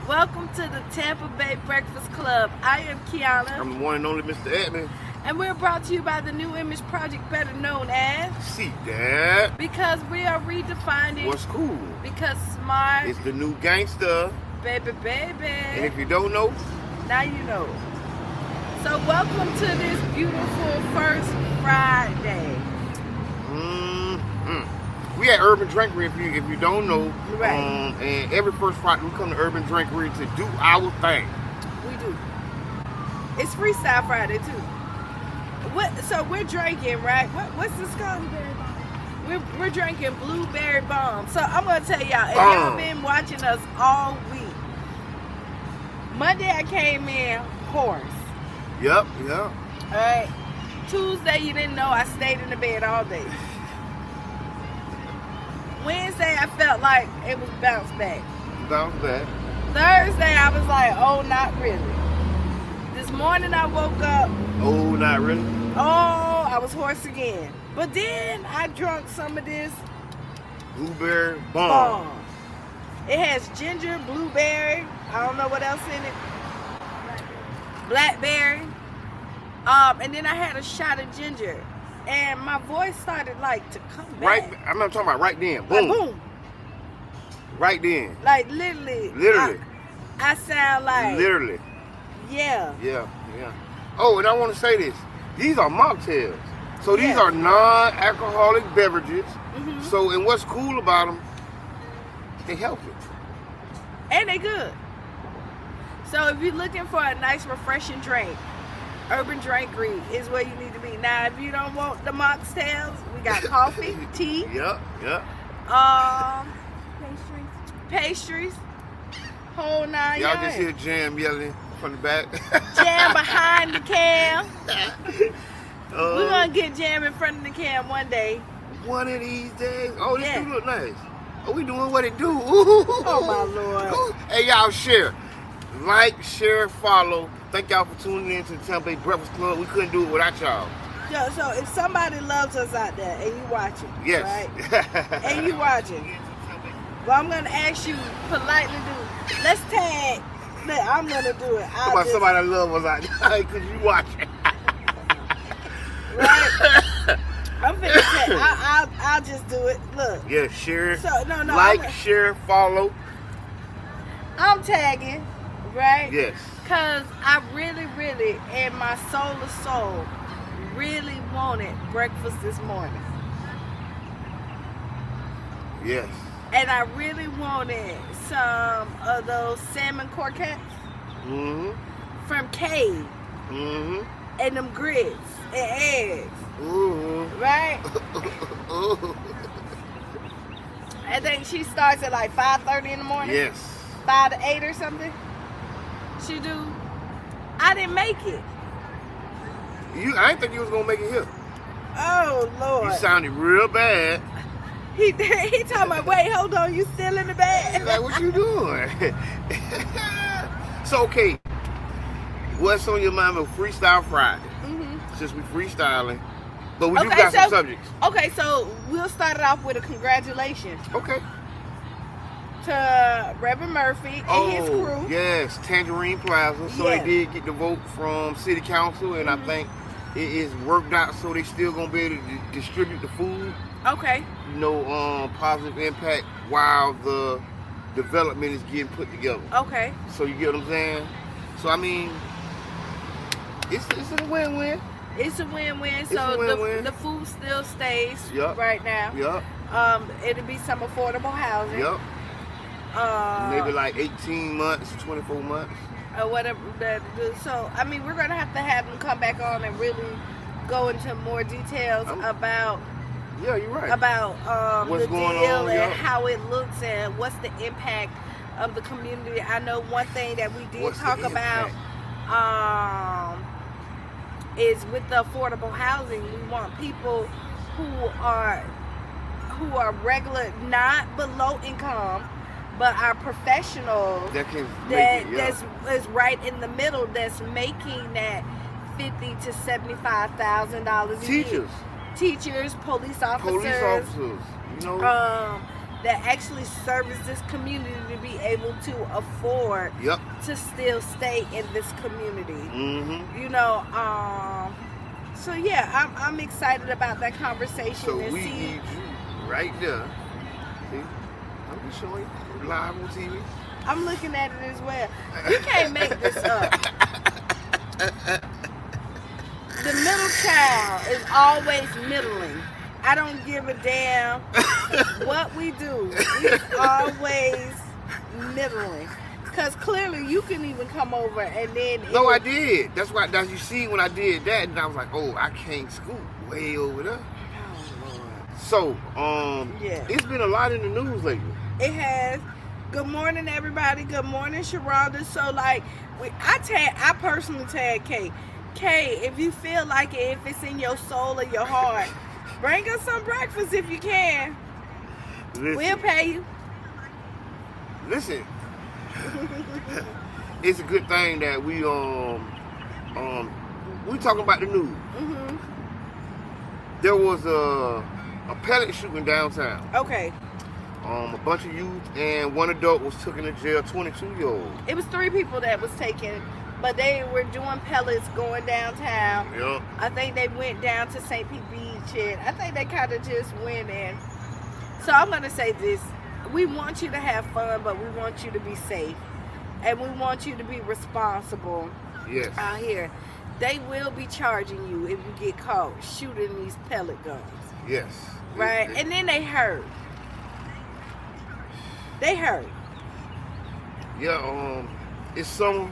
Welcome to the Tampa Bay Breakfast Club. I am Kiana. I'm the one and only Mr. Edmond. And we're brought to you by the New Image Project, better known as... See that? Because we are redefining... What's cool? Because smart... It's the new gangster. Baby, baby. And if you don't know... Now you know. So welcome to this beautiful first Friday. We at Urban Drinkery, if you don't know. Right. And every first Friday we come to Urban Drinkery to do our thing. We do. It's Freestyle Friday too. So we're drinking, right? What's this called? We're drinking blueberry bomb. So I'm gonna tell y'all, if y'all been watching us all week, Monday I came in hoarse. Yep. Alright. Tuesday you didn't know I stayed in the bed all day. Wednesday I felt like it was bounced back. Thursday I was like, oh, not really. This morning I woke up. Oh, not really? Oh, I was hoarse again. But then I drank some of this blueberry bomb. It has ginger, blueberry, I don't know what else in it. Blackberry. And then I had a shot of ginger. And my voice started like to come back. Right, I'm not talking about right then. Boom. Like, boom. Right then. Like literally. I sound like. Literally. Yeah. Oh, and I want to say this. These are mocktails. So these are non-alcoholic beverages. Mm-hmm. So, and what's cool about them, they healthy. And they good. So if you're looking for a nice refreshing drink, Urban Drinkery is where you need to be. Now, if you don't want the mocktails, we got coffee, tea. Yep. Pastries. Whole nine Y'all yards. just hear Jam yelling from the back. Jam behind the cam. We're going to get Jam in front of the cam one day. One of these days. Oh, this do look nice. Oh, we doing what it do. Ooh. Oh, my Lord. Ooh. Hey, y'all share. Like, share, follow. Thank y'all for tuning in to the Tampa Bay Breakfast Club. We couldn't do it without y'all. Yo, so if somebody loves us out there and you watching, yes, right? And you watching, well, I'm gonna ask you politely let's tag. Look, I'm gonna do it. Somebody that loves us out there because you watching. Right? I'm finna tag. I'll just do it. Look. Yeah, share. So no. Like, share, follow. I'm tagging, right? Yes. Cause I really, in my soul of soul, really wanted breakfast this morning. Yes. And I really wanted some of those salmon croquettes from Cade. And them grits and eggs. Right? I think she starts at like 5:30 in the morning. Yes. 5 to 8 or something. She do. I didn't make it. I didn't think you was gonna make it here. Oh Lord. You sounded real bad. He talking about, wait, hold on, you still in the bed? Like, what you doing? So, okay, what's on your mind with Freestyle Friday? Since we freestyling, but we do got some subjects. Okay, so we'll start it off with a congratulations. Okay. To Reverend Murphy and his crew. Yes, Tangerine Plaza. So they did get the vote from City Council, and I think it is worked out, so they still gonna be able to distribute the food. Okay. Positive impact while the development is getting put together. Okay. So you get what I'm saying? So I mean, it's a win-win. It's a win-win. So the food still stays right now. Yep. It'll be some affordable housing. Yep. Maybe like 18 months, 24 months. Or whatever. So, I mean, we're going to have them come back on and really go into more details about... Yeah, you're right. About what's the going deal on, and how it looks and what's the impact of the community. I know one thing that we did talk about is with the affordable housing, we want people who are regular, not below income, but are professionals that's right in the middle, that's making that $50,000 to $75,000 a year. Teachers, police officers, you know, that actually service this community to be able to afford to still stay in this community. Mm-hmm. You know, so yeah, I'm excited about that conversation. So we need you right there. See, I'm just showing you live on TV. I'm looking at it as well. You can't make this up. The middle child is always middling. I don't give a damn what we do. We're always middling. Because clearly you can even come over and then... No, I did. That's why you see when I did that, and I was like, oh, I can't scoot way over there. Oh, Lord. So, it's been a lot in the news lately. It has. Good morning, everybody. Good morning, Sharonda. So, like, I personally tag Kay. Kay, if you feel like it, if it's in your soul or your heart, bring us some breakfast if you can. Listen, we'll pay you. Listen, it's a good thing that we talking about the news. Mm-hmm. There was a pellet shooting downtown. Okay. A bunch of youth and one adult was taken to jail. 22-year-old. It was 3 people that was taken. But they were doing pellets going downtown. Yep. I think they went down to St. Pete Beach, and I think they kind of just went in. So I'm going to say this. We want you to have fun, but we want you to be safe. And we want you to be responsible out here. They will be charging you if you get caught shooting these pellet guns. Yes. Right? And then they hurt. They hurt. Yeah, it's summer.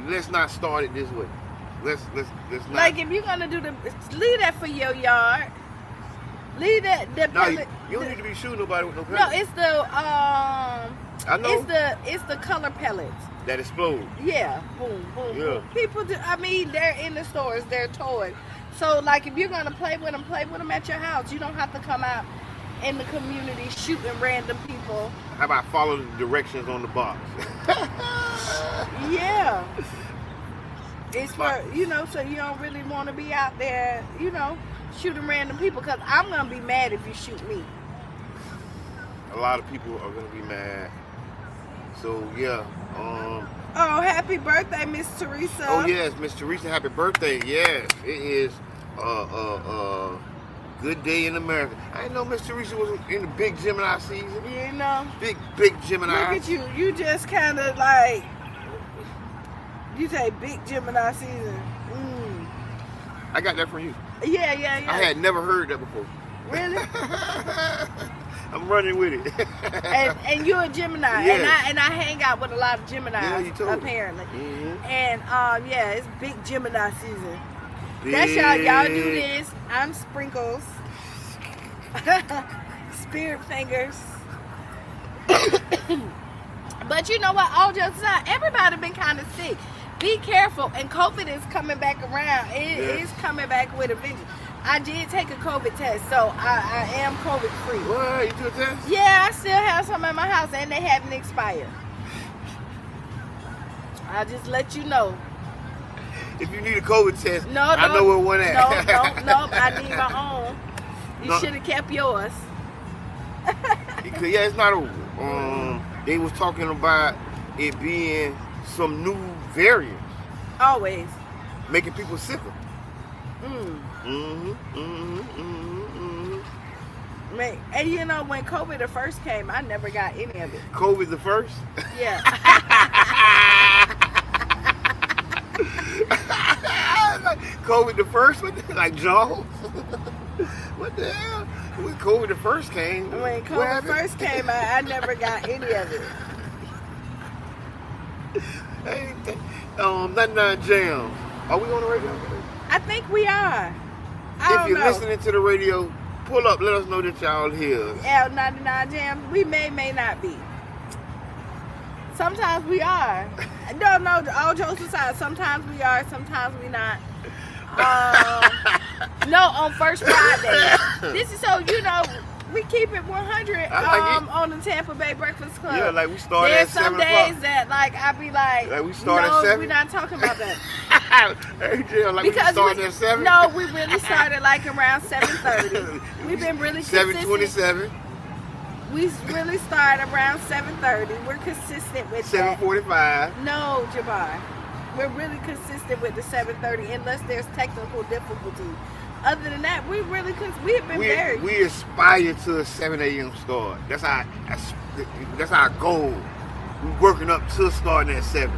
Let's not start it this way. Let's not. Like if you're gonna do leave that for your yard. Leave that. No, you don't need to be shooting nobody with no pellets. No, it's the I know. It's the color pellets that explode. Yeah, boom, boom, Yeah. boom. People do. I mean, they're in the stores. They're toys. So like, if you're gonna play with them at your house. You don't have to come out in the community shooting random people. How about follow the directions on the box? Yeah. It's for, so you don't really want to be out there, shooting random people, because I'm going to be mad if you shoot me. A lot of people are going to be mad. So, yeah. Oh, happy birthday, Miss Teresa. Oh, yes, Miss Teresa, happy birthday. Yes, it is good day in America. I didn't know Miss Teresa was in the big Gemini season. Big Gemini. Look at you. You just kind of like, you say big Gemini season. I got that from you. Yeah. I had never heard that before. Really? I'm running with it. and you're a Gemini. Yes. And I hang out with a lot of Geminis, yeah, you told apparently. Me. Mm-hmm. And it's big Gemini season. Big. That's y'all do this. I'm Sprinkles. Spirit fingers. But you know what? All jokes aside, everybody been kind of sick. Be careful. And COVID is coming back around. It is coming back with a vengeance. I did take a COVID test, so I am COVID free. What? You took a test? Yeah, I still have some in my house, and they haven't expired. I'll just let you know. If you need a COVID test, no, I know where one at. No, I need my own. You should have kept yours. Because, it's not over. They was talking about it being some new variants. Always. Making people sicker. Man, and when COVID the first came, I never got any of it. COVID the first? Yeah. COVID the first? Like Jaws? What the hell? When COVID the first came. When COVID first came, I never got any of it. 99 Jam. Are we on the radio? I think we are. If you're listening to the radio, pull up, let us know that y'all here. L99 Jam, we may not be. Sometimes we are. No, all jokes aside, sometimes we are, sometimes we not. No, on First Friday. This is so, we keep it 100 on the Tampa Bay Breakfast Club. Yeah, like we start at 7 o'clock. There's some days that, I be like we start at 7? we're not talking about that. We started at 7? No, we really started around 7:30. We've been really consistent. 7:27. We really start around 7:30. We're consistent with 7:45. that. No, Jabbar. We're really consistent with the 7:30 unless there's technical difficulty. Other than that, we have been very. We aspire to a 7 a.m. start. That's our goal. We're working up to starting at 7.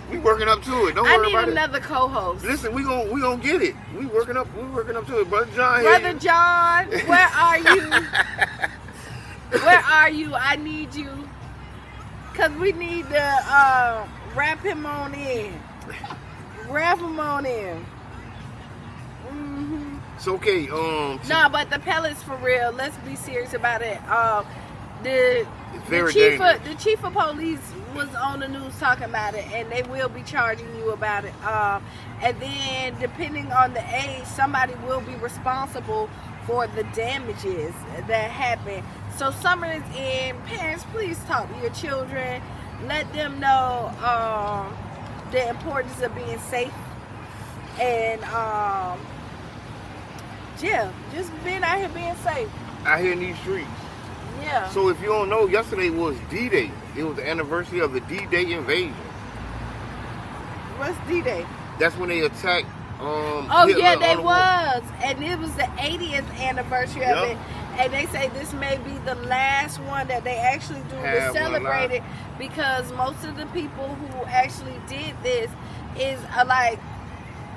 We working up to it. Don't worry about it. I need another co-host. Listen, we gonna get it. We working up to it, Brother John. Brother John, where are you? Where are you? I need you. Cause we need to wrap him on in. Wrap him on in. Mm-hmm. It's okay. No, but the pellets for real. Let's be serious about it. The chief of police was on the news talking about it, and they will be charging you about it. And then, depending on the age, somebody will be responsible for the damages that happen. So summer is in. Parents, please talk to your children. Let them know the importance of being safe. And yeah, just being out here being safe. Out here in these streets. Yeah. So if you don't know, yesterday was D-Day. It was the anniversary of the D-Day invasion. What's D-Day? That's when they attacked Hitler they was. And it was the 80th anniversary of it. And they say this may be the last one that they actually do to celebrate it, because most of the people who actually did this is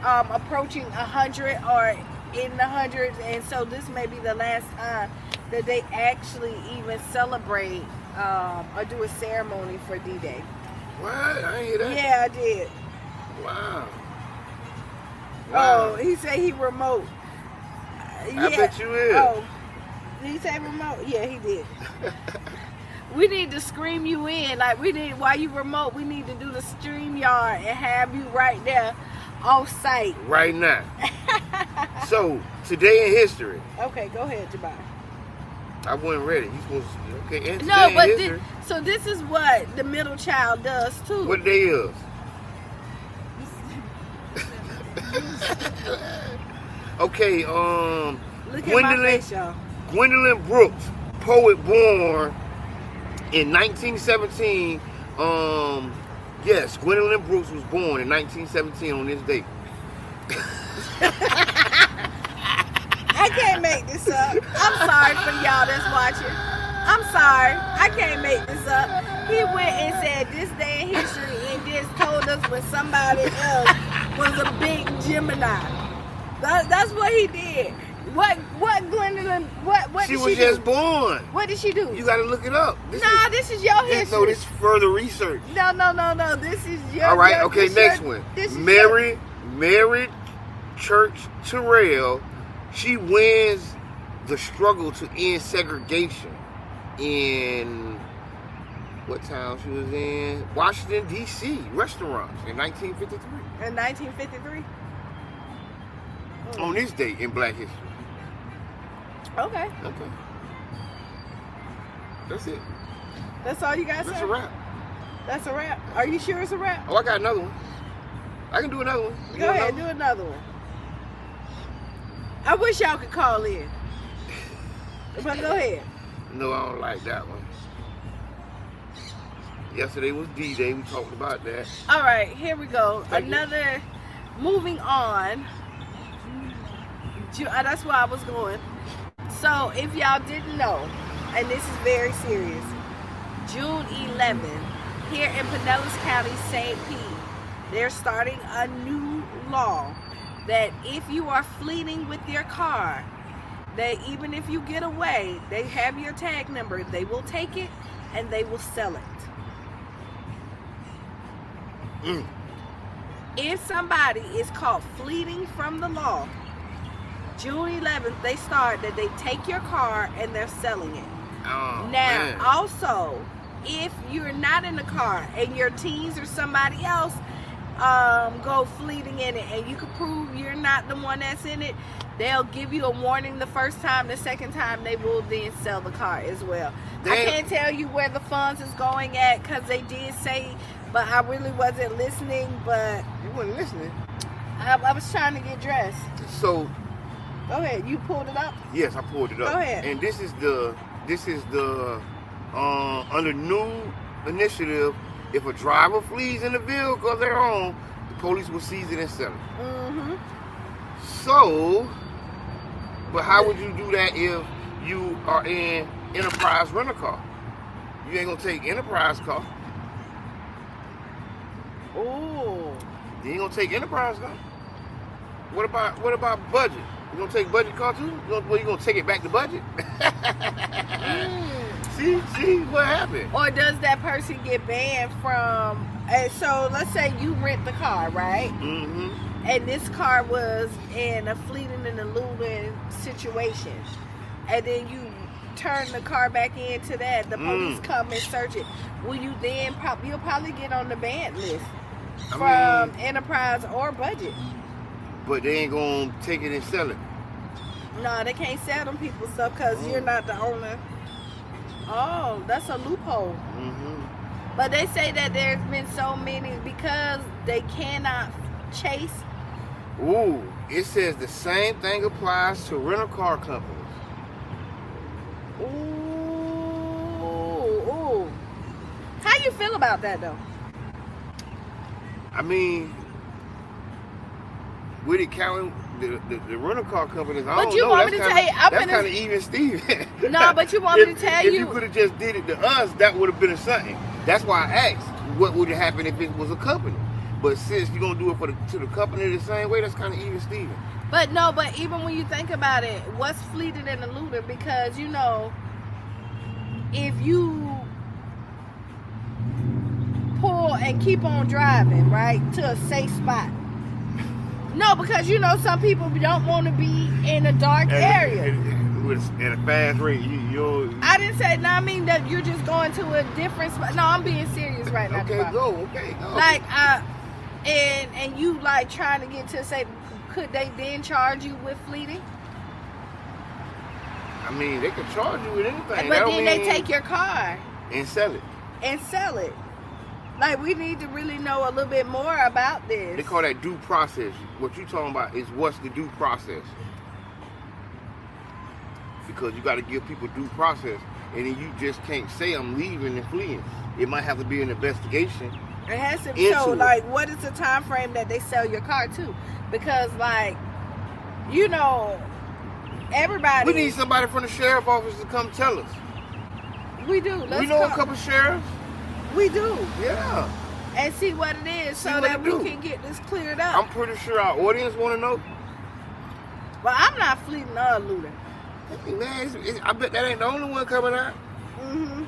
approaching 100 or in the hundreds, and so this may be the last time that they actually even celebrate or do a ceremony for D-Day. What? I ain't hear that. Yeah, I did. Wow. Oh, he said he remote. I bet you is. Oh, did he say remote? Yeah, he did. We need to scream you in. While you remote, we need to do the StreamYard and have you right there on site. Right now. So, today in history. Okay, go ahead, Jabbar. I wasn't ready. You supposed to, okay, and no, but history. So this is what the middle child does too. What day is? Okay, Look at my face, y'all. Gwendolyn Brooks, poet born in 1917. Yes, Gwendolyn Brooks was born in 1917 on this date. I can't make this up. I'm sorry for y'all that's watching. I'm sorry. I can't make this up. He went and said this day in history and just told us when somebody else was a big Gemini. That's what he did. What Gwendolyn, what did she do? She was just born. What did she do? You gotta look it up. This is your history. No, this is further research. No. This is your. All right, okay, next one. Mary Church Terrell, she wins the struggle to end segregation in what town she was in? Washington, D.C. restaurants in 1953. In 1953? On this date in Black History. Okay. That's it. That's all you got to say? That's a wrap. That's a wrap. Are you sure it's a wrap? Oh, I got another one. I can do another one. Go ahead, do another one. I wish y'all could call in. But go ahead. No, I don't like that one. Yesterday was D-Day. We talked about that. All right, here we go. Moving on. That's where I was going. So, if y'all didn't know, and this is very serious, June 11th, here in Pinellas County, St. Pete, they're starting a new law that if you are fleeing with your car, that even if you get away, they have your tag number, they will take it and they will sell it. If somebody is caught fleeing from the law, June 11th, they start that they take your car and they're selling it. Oh, now, man. Also, if you're not in the car and your teens or somebody else go fleeing in it and you can prove you're not the one that's in it, they'll give you a warning the first time. The second time, they will then sell the car as well. I can't tell you where the funds is going at because they did say, but I really wasn't listening. But you wasn't listening. I was trying to get dressed. So Go ahead. You pulled it up? Yes, I pulled it up. Go ahead. And this is the under new initiative. If a driver flees in a vehicle of their own, the police will seize it and sell it. Mm-hmm. So, but how would you do that if you are in Enterprise rental car? You ain't gonna take Enterprise car. Oh. You ain't gonna take Enterprise car. What about budget? You gonna take budget car too? You gonna take it back to budget? See what happened? Or does that person get banned from? So let's say you rent the car, right? Mm-hmm. And this car was in a fleeting and eluding situation, and then you turn the car back into that. The police come and search it. Will you then you'll probably get on the ban list from Enterprise or budget? But they ain't gonna take it and sell it. No, they can't sell them people stuff because you're not the owner. Oh, that's a loophole. Mm-hmm. But they say that there's been so many because they cannot chase. Ooh, it says the same thing applies to rental car companies. Ooh. How you feel about that though? I mean, with it counting the rental car companies, I don't know. But you want me to tell you, that's kind of even Steven. No, but you want me to tell you. If you could have just did it to us, that would have been something. That's why I asked, what would happen if it was a company? But since you're going to do it to the company the same way, that's kind of even Steven. But no, but even when you think about it, what's fleeting and eluding? Because, you know, if you pull and keep on driving, right, to a safe spot. No, because, you know, some people don't want to be in a dark area. At a fast rate, I didn't say, no, I mean that you're just going to a different spot. No, I'm being serious right now. Okay, go. Like, and you, like, trying to get to say, could they then charge you with fleeting? I mean, they could charge you with anything. But then they take your car. And sell it. Like, we need to really know a little bit more about this. They call that due process. What you talking about is what's the due process. Because you got to give people due process. And then you just can't say I'm leaving and fleeing. It might have to be an investigation. It has to be. So, like, what is the time frame that they sell your car to? Because, like, you know, everybody... We need somebody from the sheriff's office to come tell us. We do. We know a couple sheriffs. We do. Yeah. And see what it is so that we can get this cleared up. I'm pretty sure our audience want to know. Well, I'm not fleeting or eluding. Hey, man, I bet that ain't the only one coming out. Mm-hmm.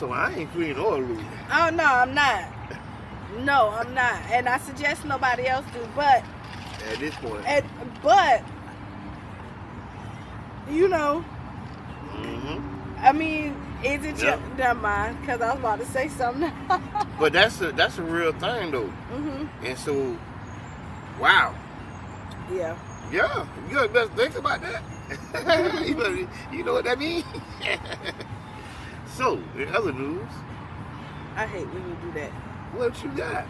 So I ain't fleeing or eluding. Oh, no, I'm not. No, I'm not. And I suggest nobody else do, but... At this point. But, you know... Mm-hmm. I mean... Is it your... Never mind, because I was about to say something. But that's a real thing, though. Mm-hmm. And so, wow. Yeah. Yeah, you better think about that. You know what that means? So, in other news... I hate when you do that. What you got?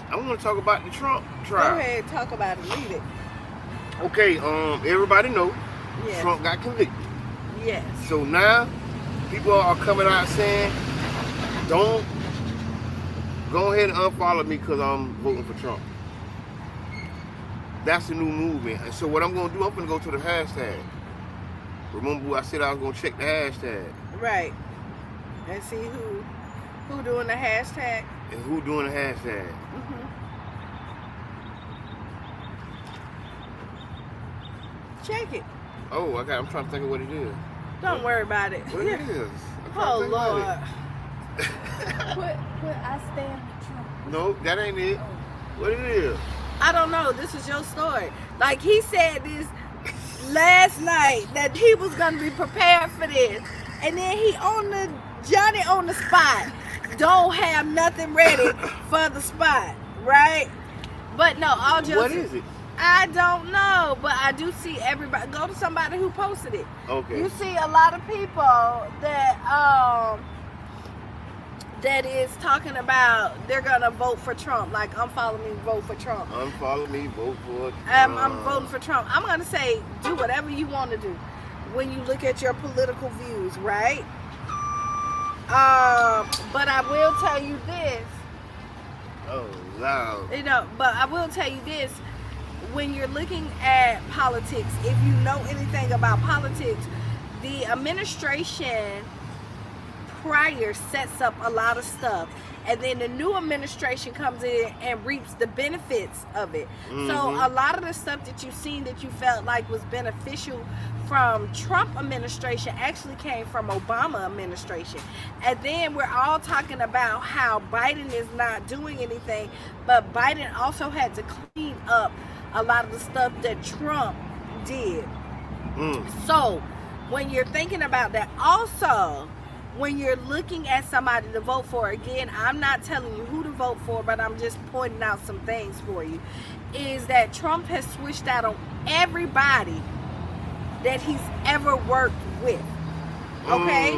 I want to talk about the Trump trial. Go ahead, talk about it. Read it. Okay, everybody know Trump got convicted. Yes. So now... people are coming out saying, don't go ahead and unfollow me because I'm voting for Trump. That's the new movement. And so what I'm going to do, I'm going to go to the hashtag. Remember I said I was going to check the hashtag. Right. And see who doing the hashtag. And who doing the hashtag. Mm-hmm. Check it. Oh, I'm trying to think of what it is. Don't worry about it. What it is? Oh, Lord. Put I stand with Trump. No, that ain't it. What it is? I don't know. This is your story. Like, he said this last night that he was going to be prepared for this. And then Johnny on the spot don't have nothing ready for the spot, right? But no, I'll just... What is it? I don't know, but I do see everybody. Go to somebody who posted it. Okay. You see a lot of people that that is talking about they're gonna vote for Trump. Like, unfollow me, vote for Trump. Unfollow me, vote for Trump. I'm voting for Trump. I'm gonna say, do whatever you want to do when you look at your political views, right? But I will tell you this. Oh, loud. You know, but I will tell you this. When you're looking at politics, if you know anything about politics, the administration prior sets up a lot of stuff, and then the new administration comes in and reaps the benefits of it. So a lot of the stuff that you've seen that you felt like was beneficial from Trump administration actually came from Obama administration. And then we're all talking about how Biden is not doing anything, but Biden also had to clean up a lot of the stuff that Trump did. So when you're thinking about that, also when you're looking at somebody to vote for, again, I'm not telling you who to vote for, but I'm just pointing out some things for you, is that Trump has switched out on everybody that he's ever worked with. Okay?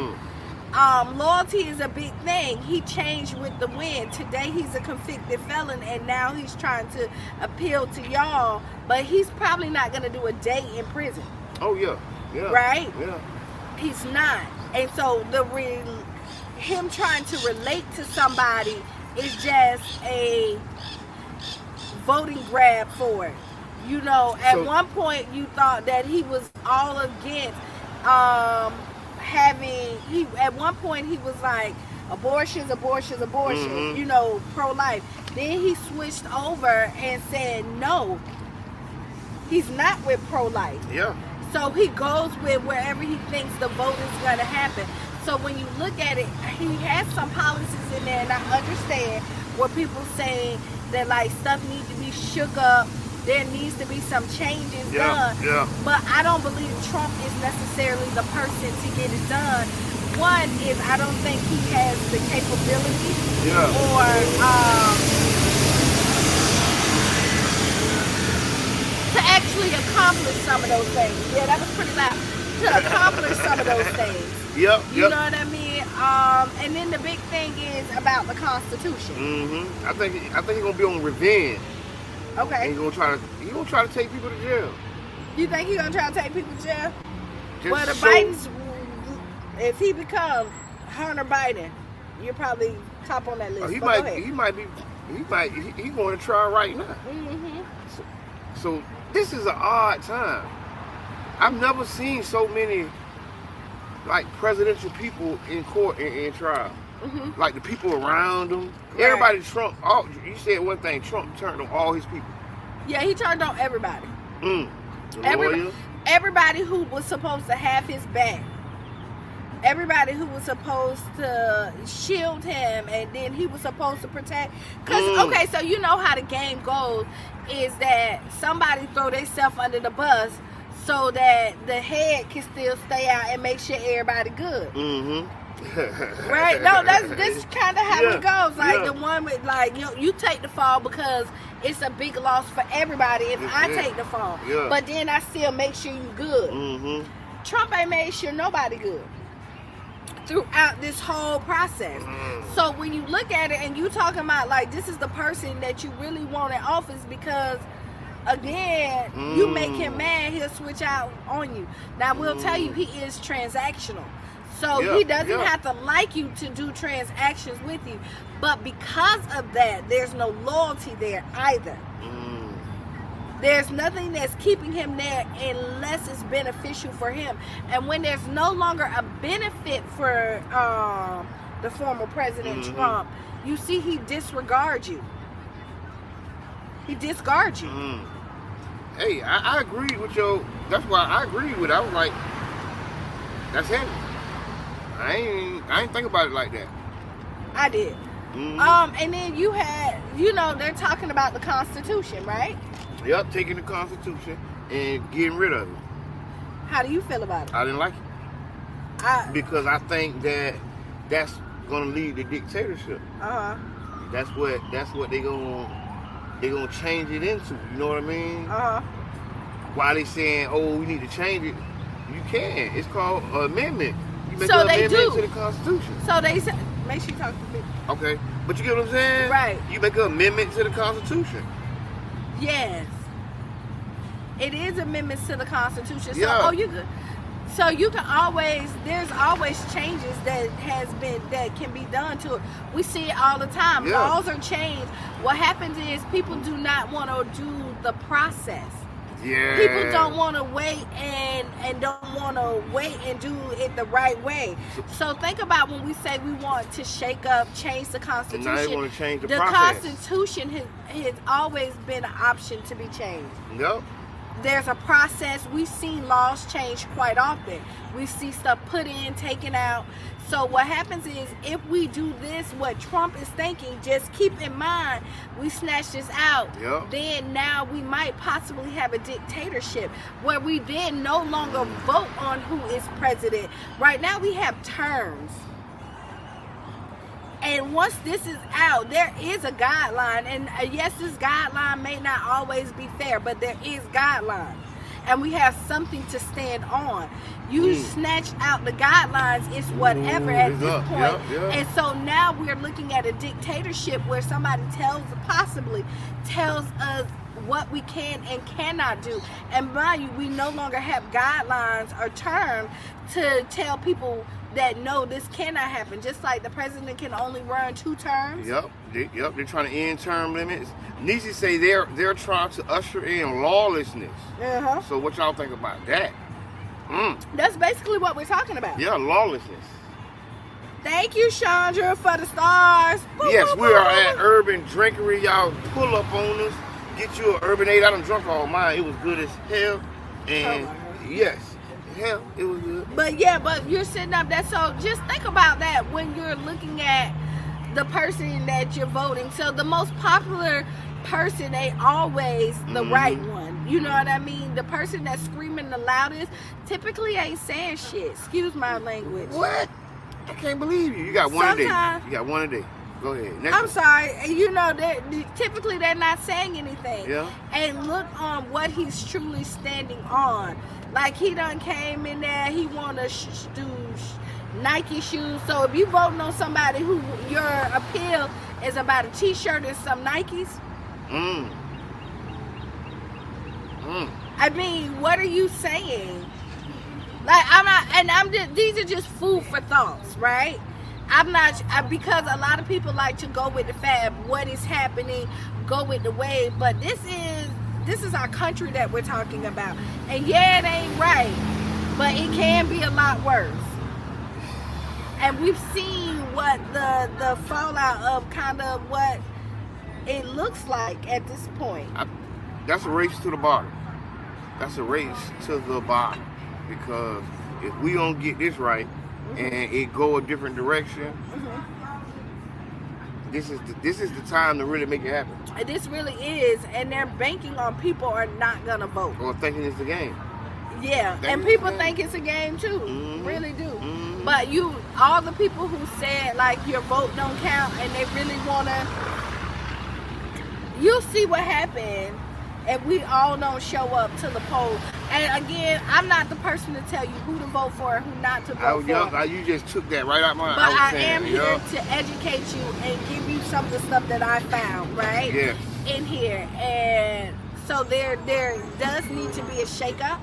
Loyalty is a big thing. He changed with the wind. Today he's a convicted felon, and now he's trying to appeal to y'all, but he's probably not going to do a day in prison. Oh, yeah. Yeah. Right? Yeah. He's not. And so him trying to relate to somebody is just a voting grab for it. You know, at one point you thought that he was all against at one point he was like abortions, you know, pro-life. Then he switched over and said no, he's not with pro-life. Yeah. So he goes with wherever he thinks the vote is going to happen. So when you look at it, he has some policies in there, and I understand what people saying that like stuff needs to be shook up. There needs to be some changes done. Yeah. But I don't believe Trump is necessarily the person to get it done. One is I don't think he has the capability or to actually accomplish some of those things. Yeah, that was pretty loud. To accomplish some of those things. You know what I mean? And then the big thing is about the Constitution. I think he's gonna be on revenge. Okay. And he's gonna try to take people to jail. You think he's gonna try to take people to jail? Well, the so, Bidens, if he becomes Hunter Biden, you're probably top on that list. He's going to try right now. So this is an odd time. I've never seen so many like presidential people in court in trial. Like the people around him. Right. Everybody Trump, you said one thing, Trump turned on all his people. Yeah, he turned on everybody. Everybody who was supposed to have his back. Everybody who was supposed to shield him, and then he was supposed to protect. Because, okay, so you know how the game goes, is that somebody throw themselves under the bus so that the head can still stay out and make sure everybody good. Right? No, that's kind of how it goes. Like the one with like you take the fall because it's a big loss for everybody if I take the fall. But then I still make sure you good. Trump ain't made sure nobody good throughout this whole process. So when you look at it and you talking about like this is the person that you really want in office, because again, you make him mad, he'll switch out on you. Now we'll tell you he is transactional. So he doesn't have to like you to do transactions with you. But because of that, there's no loyalty there either. There's nothing that's keeping him there unless it's beneficial for him. And when there's no longer a benefit for the former President Trump, you see he disregards you. He discards you. Hey, I agree with that's why I agree with it. I was like, that's heavy. I ain't think about it like that. I did. And then you had, they're talking about the Constitution, right? Yep, taking the Constitution and getting rid of it. How do you feel about it? I didn't like it. Because I think that's gonna lead to dictatorship. That's what they're gonna change it into. You know what I mean? Why they saying, oh, we need to change it? You can. It's called amendment. You make an amendment to the Constitution. So they Make sure you talk to me. Okay, but you get what I'm saying? Right. You make an amendment to the Constitution. Yes. It is amendments to the Constitution. So, Yeah. you could. So you can always. There's always changes that can be done to it. We see it all the time. Yeah. Laws are changed. What happens is people do not want to do the process. Yeah. People don't want to wait and don't want to wait and do it the right way. So think about when we say we want to shake up, change the Constitution. Now they want to change the process. process. Constitution has always been an option to be changed. Yep. There's a process. We've seen laws change quite often. We see stuff put in, taken out. So what happens is if we do this, what Trump is thinking, just keep in mind, we snatch this out. Yep. Then now we might possibly have a dictatorship where we then no longer vote on who is president. Right now we have terms. And once this is out, there is a guideline. And yes, this guideline may not always be fair, but there is guidelines. And we have something to stand on. You snatch out the guidelines, it's whatever at this point. And so now we're looking at a dictatorship where somebody possibly tells us what we can and cannot do. And mind you, we no longer have guidelines or terms to tell people that no, this cannot happen. Just like the president can only run 2 terms. Yep. They're trying to end term limits. Nietzsche say they're trying to usher in lawlessness. Uh-huh. So what y'all think about that? That's basically what we're talking about. Yeah, lawlessness. Thank you, Chandra, for the stars. Boop, Yes, boop, we boop, are boop. at Urban Drinkery. Y'all pull up on us. Get you an Urban 8. I done drunk all mine. It was good as hell. And yes, hell, it was good. But yeah, but you're sitting up there. So just think about that when you're looking at the person that you're voting. So the most popular person ain't always the right one. You know what I mean? The person that's screaming the loudest typically ain't saying shit. Excuse my language. What? I can't believe you. You got one a day. Sometimes- You got one a day. Go ahead. Next I'm one. sorry. You know, typically they're not saying anything. Yeah. And look on what he's truly standing on. Like he done came in there, he want to do Nike shoes. So if you voting on somebody who your appeal is about a t-shirt and some Nikes, I mean, what are you saying? Like these are just food for thoughts, right? Because a lot of people like to go with the fad, what is happening, go with the wave, but this is our country that we're talking about. And yeah, it ain't right, but it can be a lot worse. And we've seen what the fallout of kind of what it looks like at this point. That's a race to the bottom. That's a race to the bottom. Because if we don't get this right and it go a different direction, this is the time to really make it happen. This really is, and they're banking on people are not gonna vote. Or thinking it's the game. Yeah, and people think it's a game too, really do. But all the people who said like your vote don't count and they really wanna, you'll see what happened if we all don't show up to the poll. And again, I'm not the person to tell you who to vote for and who not to vote for. You just took that right out my But I am here to educate you and give you some of the stuff that I found, right? Yes. In here. And so there does need to be a shakeup,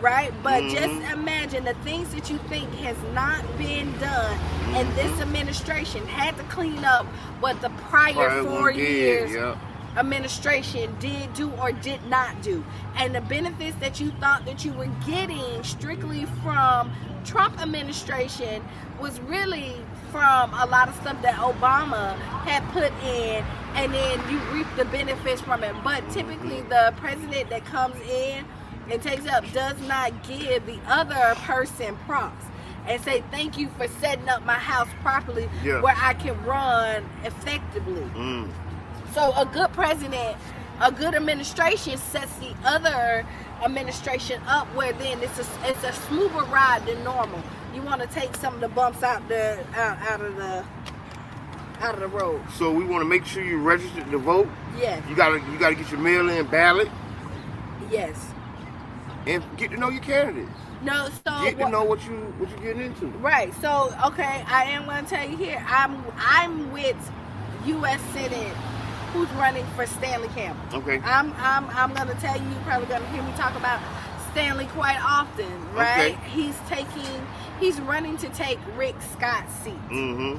right? But just imagine the things that you think has not been done and this administration had to clean up what the prior 4 years administration did do or did not do. And the benefits that you thought that you were getting strictly from Trump administration was really from a lot of stuff that Obama had put in, and then you reap the benefits from it. But typically the president that comes in and takes up does not give the other person props and say thank you for setting up my house properly where I can run effectively. So a good president, a good administration sets the other administration up where then it's a smoother ride than normal. You want to take some of the bumps out of the road. So we want to make sure you registered to vote. Yes. You gotta get your mail-in ballot. Yes. and get to know your candidates. No, so Get to know what you're getting into. Right. So okay, I am going to tell you here. I'm with U.S. Senate who's running for Stanley Campbell. Okay. I'm going to tell you. You're probably going to hear me talk about Stanley quite often, right? Okay. He's running to take Rick Scott's seat. Mm-hmm.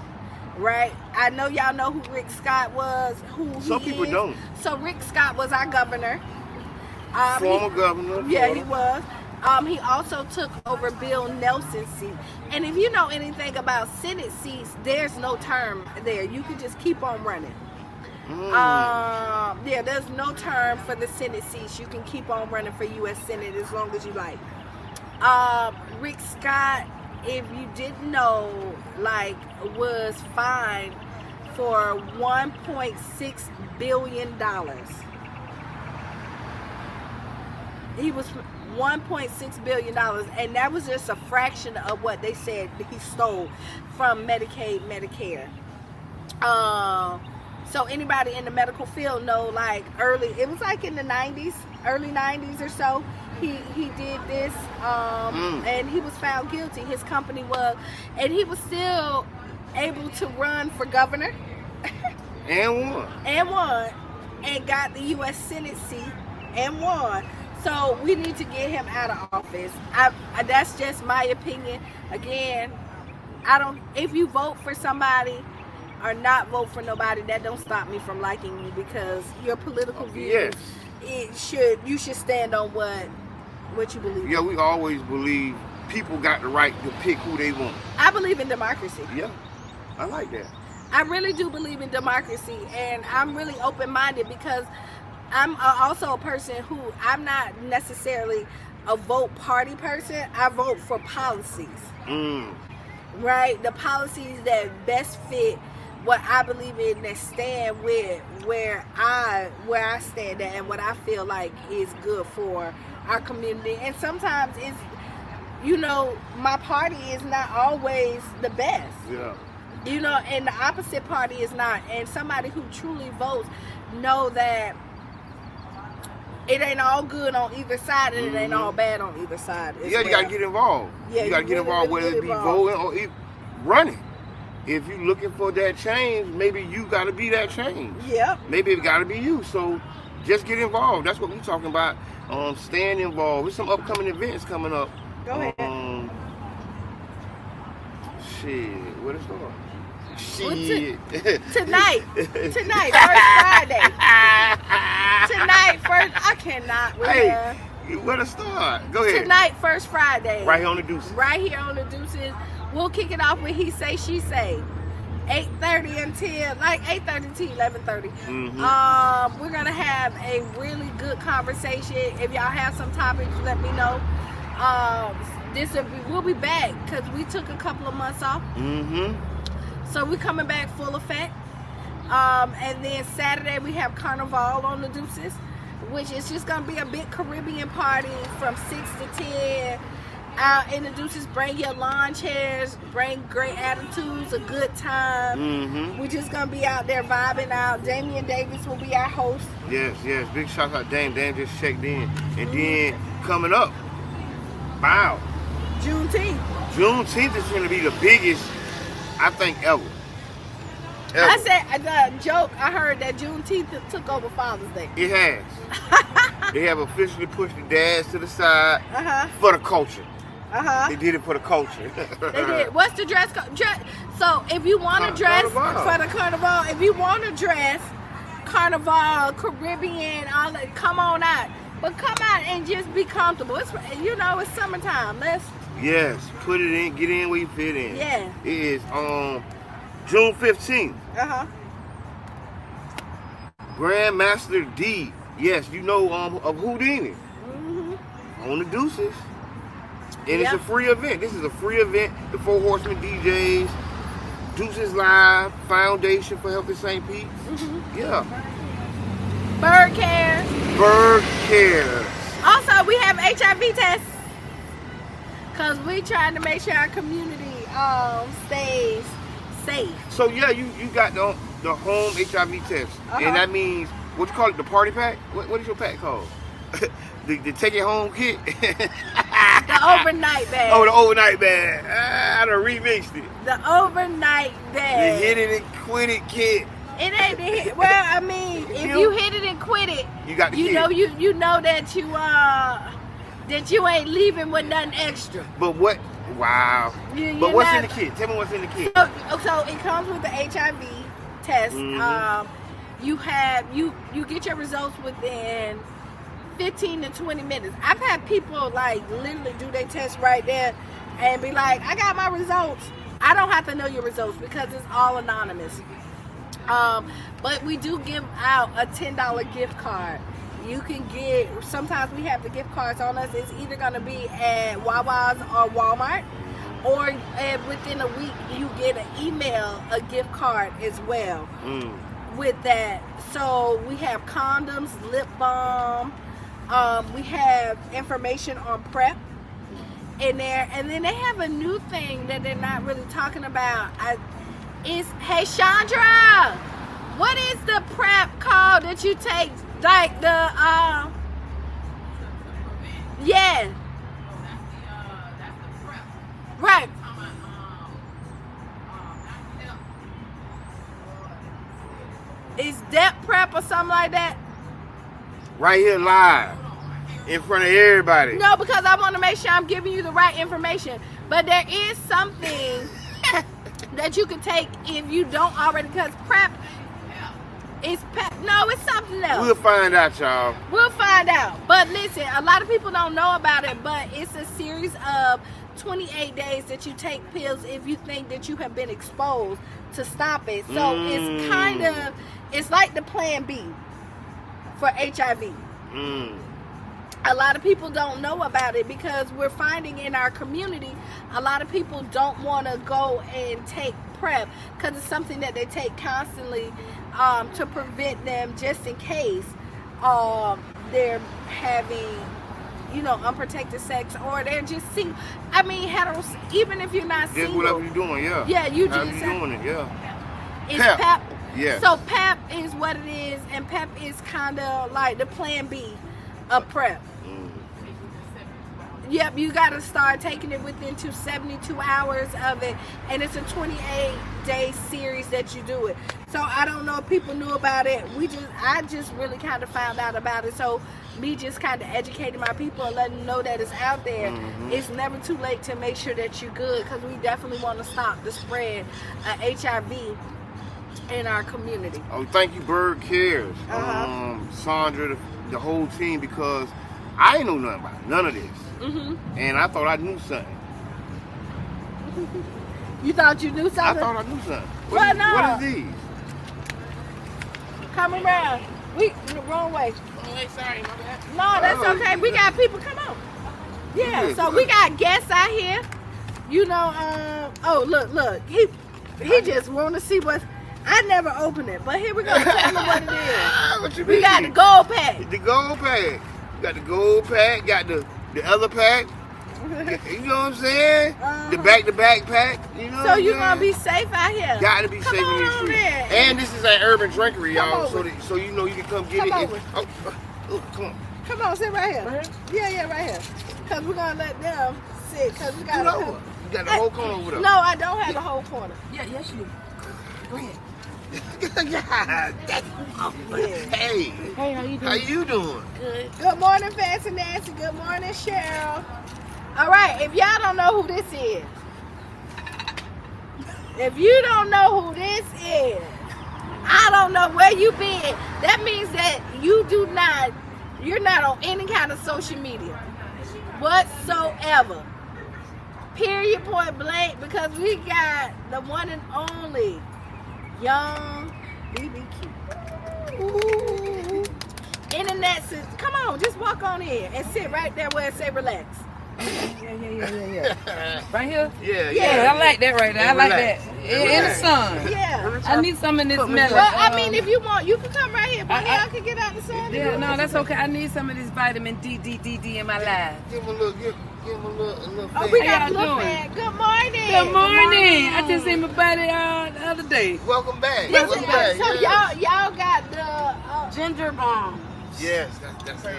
Right? I know y'all know who Rick Scott was, Some people don't. So Rick Scott was our governor. Former governor. Yeah, he was. He also took over Bill Nelson's seat. And if you know anything about Senate seats, there's no term there. You can just keep on running. Yeah, there's no term for the Senate seats. You can keep on running for U.S. Senate as long as you like. Rick Scott, if you didn't know, like, was fined for $1.6 billion. He was $1.6 billion, and that was just a fraction of what they said he stole from Medicaid, Medicare. So anybody in the medical field know, like, it was like in the 90s, early 90s or so, he did this, and he was found guilty. His company was, and he was still able to run for governor. And won. And got the U.S. Senate seat and won. So we need to get him out of office. That's just my opinion. Again, if you vote for somebody or not vote for nobody, that don't stop me from liking you, because your political views, you should stand on what you believe. Yeah, we always believe people got the right to pick who they want. I believe in democracy. Yeah, I like that. I really do believe in democracy, and I'm really open-minded, because I'm also a person who, I'm not necessarily a vote party person. I vote for policies. Right? The policies that best fit what I believe in, that stand with where I stand at and what I feel like is good for our community. And sometimes it's, my party is not always the best. Yeah. And the opposite party is not. And somebody who truly votes know that it ain't all good on either side, and it ain't all bad on either side. Yeah, you gotta get involved. Yeah, you gotta get involved, whether it be voting or running. If you're looking for that change, maybe you gotta be that change. Yep. Maybe it gotta be you. So just get involved. That's what we're talking about. Staying involved. There's some upcoming events coming up. Go ahead. What is going on? Tonight, first Friday. I cannot remember. Hey, where to start? Go ahead. Tonight, first Friday. Right here on the Deuces. Right here on the Deuces. We'll kick it off with He Say, She Say. 8:30 until, like 8:30 to 11:30. We're going to have a really good conversation. If y'all have some topics, let me know. We'll be back, because we took a couple of months off. So we're coming back full effect. And then Saturday we have Carnival on the Deuces, which is just going to be a big Caribbean party from 6 to 10. Out in the Deuces, bring your lawn chairs, bring great attitudes, a good time. We're just going to be out there vibing out. Damian Davis will be our host. Yes. Big shout out Dame. Dame just checked in. And then coming up, wow. Juneteenth is going to be the biggest, I think, ever. I said, the joke, I heard that Juneteenth took over Father's Day. It has. They have officially pushed the dads to the side for the culture. They did it for the culture. They did. What's the dress code? So if you want to dress for the Carnival, if you want to dress Carnival, Caribbean, all that, come on out. But come out and just be comfortable. It's summertime. Yes, put it in, get in where you fit in. Yeah. It is June 15th. Grandmaster D. Yes, you know of Houdini. On the Deuces. And it's a free event. This is a free event. The Four Horsemen DJs, Deuces Live, Foundation for Healthy St. Pete. Yeah. Bird Care. Also, we have HIV tests, because we're trying to make sure our community stays safe. So yeah, you got the home HIV test, and that means, what you call it, the party pack? What is your pack called? The take it home kit. The overnight bag. Oh, the overnight bag. I done remixed it. The overnight bag. The hit it and quit it kit. It ain't the hit. Well, I mean, if you hit it and quit it, you got the you kit. know you know that you ain't leaving with nothing extra. But what? Wow. But what's in the kit? Tell me what's in the kit. So it comes with the HIV test. Mm-hmm. You get your results within 15 to 20 minutes. I've had people like literally do their test right there and be like, I got my results. I don't have to know your results because it's all anonymous. But we do give out a $10 gift card. You can get, sometimes we have the gift cards on us. It's either going to be at Wawa's or Walmart, or within a week you get an email, a gift card as well with that. So we have condoms, lip balm, we have information on PrEP in there, and then they have a new thing that they're not really talking about. Hey Chandra, what is the PrEP called that you take? Like the yeah. Right. Is that PrEP or something like that? Right here live. In front of everybody. No, because I want to make sure I'm giving you the right information. But there is something that you can take if you don't already, because PrEP is no, it's something else. We'll find out, y'all. We'll find out. But listen, a lot of people don't know about it, but it's a series of 28 days that you take pills if you think that you have been exposed to stop it. So it's kind of, it's like the plan B for HIV. A lot of people don't know about it because we're finding in our community a lot of people don't want to go and take PrEP because it's something that they take constantly to prevent them just in case they're having, you know, unprotected sex, or they're just single. I mean, even if you're not single. Just whatever you're doing, yeah. Yeah, you How just. you doing it, yeah. It's PEP. Yeah. So PEP is what it is, and PEP is kind of like the plan B of PrEP. Yep, you got to start taking it within 72 hours of it, and it's a 28-day series that you do it. So I don't know if people knew about it. I just really kind of found out about it. So me just kind of educating my people and letting them know that it's out there. It's never too late to make sure that you're good, because we definitely want to stop the spread of HIV in our community. Oh, thank you, Bird Cares, Sandra, the whole team, because I ain't know nothing about none of this. And I thought I knew something. You thought you knew something? I thought I knew something. What is these? Come around. The wrong way. Sorry, my bad. No, that's okay. We got people. Come on. Yeah, so we got guests out here. You know, oh, look. He just want to see what. I never opened it, but here we go. Tell them what it is. What you mean? We got the gold pack. The gold pack. Got the gold pack. Got the other pack. You know what I'm saying? The back-to-back pack. You know. So you're gonna be safe out here. Gotta be safe in these streets. And this is an urban drinkery, y'all. So you know you can come get it. Come on. Come on, sit right here. Right here? Yeah, right here. Cause we're gonna let them sit. Cause we got. You got the whole corner over there. No, I don't have the whole corner. Yeah, yes you do. Go ahead. Hey. Hey, how you doing? How you doing? Good. Good morning, Fancy Nancy. Good morning, Cheryl. All right, if y'all don't know who this is, I don't know where you been. That means that you're not on any kind of social media whatsoever. Period, point blank, because we got the one and only Young BBQ. Ooh. Internet says, come on, just walk on in and sit right there where it say relax. Yeah. Right here? Yeah, I like that right there. I like that. In the sun. Yeah. I need some in this melon. Well, I mean, if you want, you can come right here. But y'all can get out in the sun. Yeah, no, that's okay. I need some of this vitamin D in my life. Give him a little Oh, we got a little fan. Good morning. Good morning. I just seen my buddy the other day. Welcome back. So Yes. y'all got the Ginger bomb. Yes, that's it.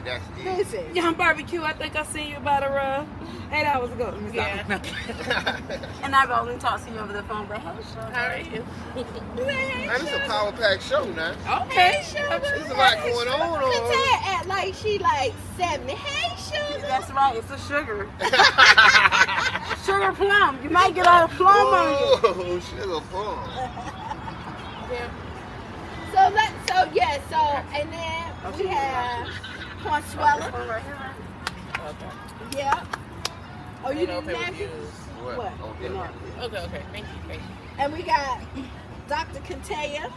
That's it. Listen. Young Barbecue, I think I seen you about 8 hours ago. Yeah. And I've only talked to you over the phone, but hey, Sugar. How are you? Man, it's a power pack show now. Okay. There's a lot going on. Kataya act like she like 70. Hey, Sugar. That's right. It's a sugar. Sugar plum. You might get all plum on you. Oh, sugar plum. Yeah. And then we have Consuela. Okay. Yeah. Oh, you know didn't if it have was it? used. What? What? Okay. Okay. Thank you. And we got Dr. Kataya.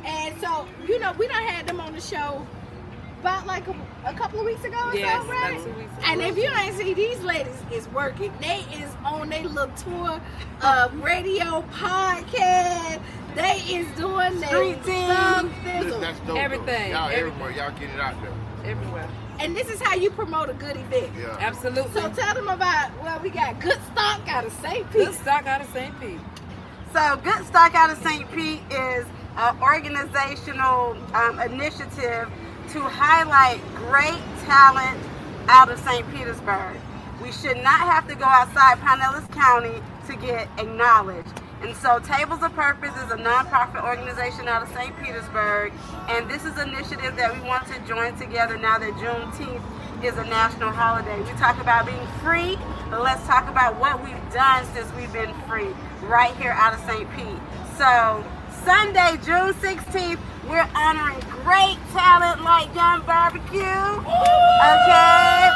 And so, we done had them on the show about like a couple of weeks ago or Yes, so, right? about 2 weeks ago. And if you ain't see, these ladies is working. They is on their little tour of radio, podcast. They is doing their Street team. That's dope. Everything. Y'all Everything. everywhere. Y'all get it out there. Everywhere. And this is how you promote a good event. Yeah. Absolutely. So tell them about, we got good stock out of St. Good Pete. stock out of St. Pete. So Good Stock out of St. Pete is an organizational initiative to highlight great talent out of St. Petersburg. We should not have to go outside Pinellas County to get acknowledged. And so Tables of Purpose is a nonprofit organization out of St. Petersburg, and this is an initiative that we want to join together now that Juneteenth is a national holiday. We talk about being free, but let's talk about what we've done since we've been free right here out of St. Pete. So Sunday, June 16th, we're honoring great talent like Young Barbecue, okay,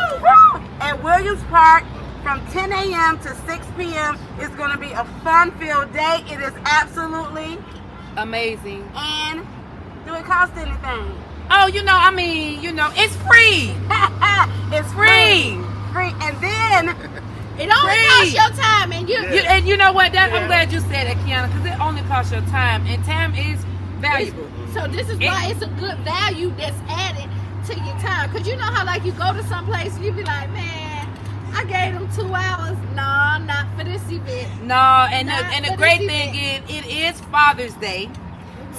at Williams Park. From 10 a.m. to 6 p.m. It's going to be a fun-filled day. It is absolutely Amazing. and do it cost anything? Oh, it's free. It's Free. free, and then It only Free. costs your time, and And you know what? I'm glad you said that, Kiana, because it only costs your time, and time is valuable. So this is why it's a good value that's added to your time. Because you know how like you go to some place and you be like, man, I gave them 2 hours. No, not for this event. No, and Not the for great this thing is, it is Father's Day.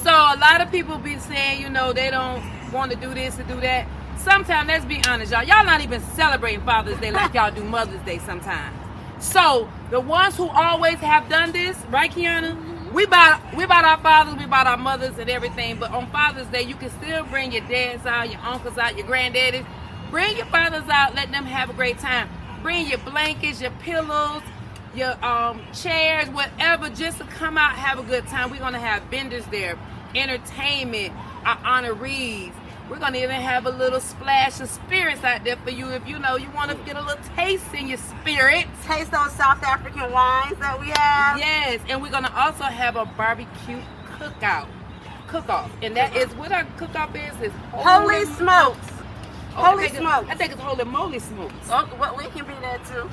So a lot of people be saying, they don't want to do this or do that. Sometimes, let's be honest, y'all not even celebrating Father's Day like y'all do Mother's Day sometimes. So the ones who always have done this, right, Kiana? We bought our fathers, we bought our mothers and everything, but on Father's Day, you can still bring your dads out, your uncles out, your granddaddies. Bring your fathers out, let them have a great time. Bring your blankets, your pillows, your chairs, whatever, just to come out, have a good time. We're going to have vendors there, entertainment, our honorees. We're going to even have a little splash of spirits out there for you if you want to get a little taste in your spirit. taste those South African wines that we have. Yes, and we're going to also have a barbecue cook-off. And that is what our cook-off is Holy smokes. Holy smokes. I think it's holy moly smokes. Oh, well, we can be there too.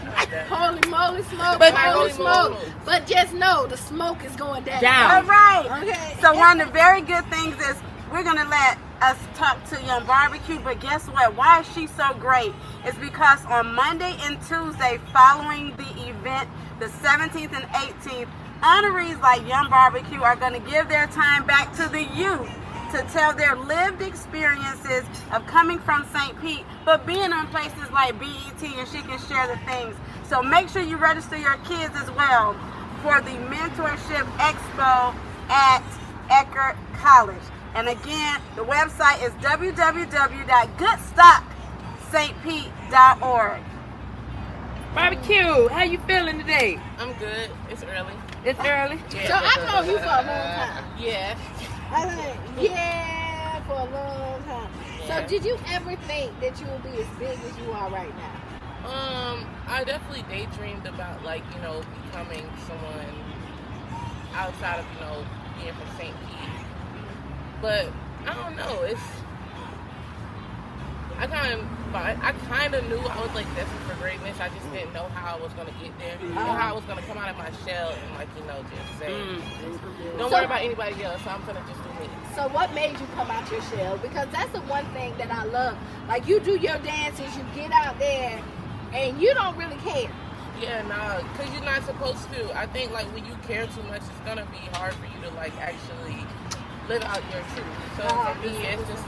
Holy moly smoke, But- holy smoke. But just know the smoke is going down. All right. Okay. So one of the very good things is we're going to let us talk to Young Barbecue, but guess what? Why is she so great? It's because on Monday and Tuesday following the event, the 17th and 18th, honorees like Young Barbecue are going to give their time back to the youth to tell their lived experiences of coming from St. Pete, but being on places like BET, and she can share the things. So make sure you register your kids as well for the Mentorship Expo at Eckerd College. And again, the website is www.goodstockstpete.org. Barbecue, how you feeling today? I'm good. It's early. It's early. Yeah. So I've known you for a long time. Yeah. For a long time. Yeah. So did you ever think that you would be as big as you are right now? I definitely daydreamed about becoming someone outside of being from St. Pete. But I don't know. I kind of knew I was destined for greatness. I just didn't know how I was gonna get there. How I was gonna come out of my shell and just say, don't worry about anybody else. I'm gonna just do me. So what made you come out your shell? Because that's the one thing that I love. Like you do your dances, you get out there, and you don't really care. Yeah, nah, because you're not supposed to. I think when you care too much, it's gonna be hard for you to actually live out your truth. So for me, it's just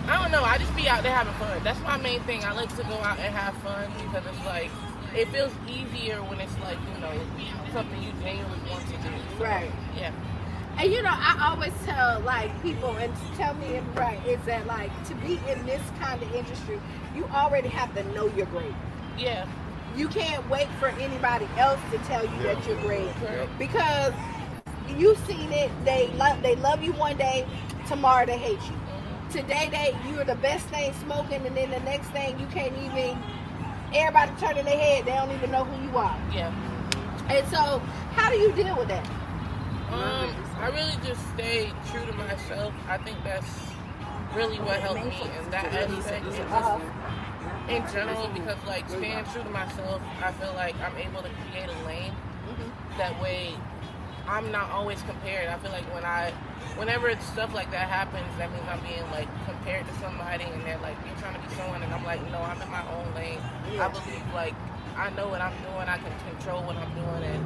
I don't know. I just be out there having fun. That's my main thing. I like to go out and have fun because it's like, it feels easier when it's like, you know, something you genuinely want to do. So, Right. Yeah. And you know, I always tell like people, and tell me if I'm right, is that like to be in this kind of industry, you already have to know you're great. Yeah. You can't wait for anybody else to tell you that you're great, Right. because you've seen it. They love you one day, tomorrow they hate you. Today you're the best thing smoking, and then the next thing you can't even. Everybody turning their head, they don't even know who you are. Yeah. And so, how do you deal with that? I really just stay true to myself. I think that's really what helped me in that aspect. And just in general, because like staying true to myself, I feel like I'm able to create a lane. That way, I'm not always compared. I feel like whenever it's stuff like that happens, that means I'm being like compared to somebody, and they're like, you're trying to be someone, and I'm like, no, I'm in my own lane. I believe like I know what I'm doing, I can control what I'm doing, and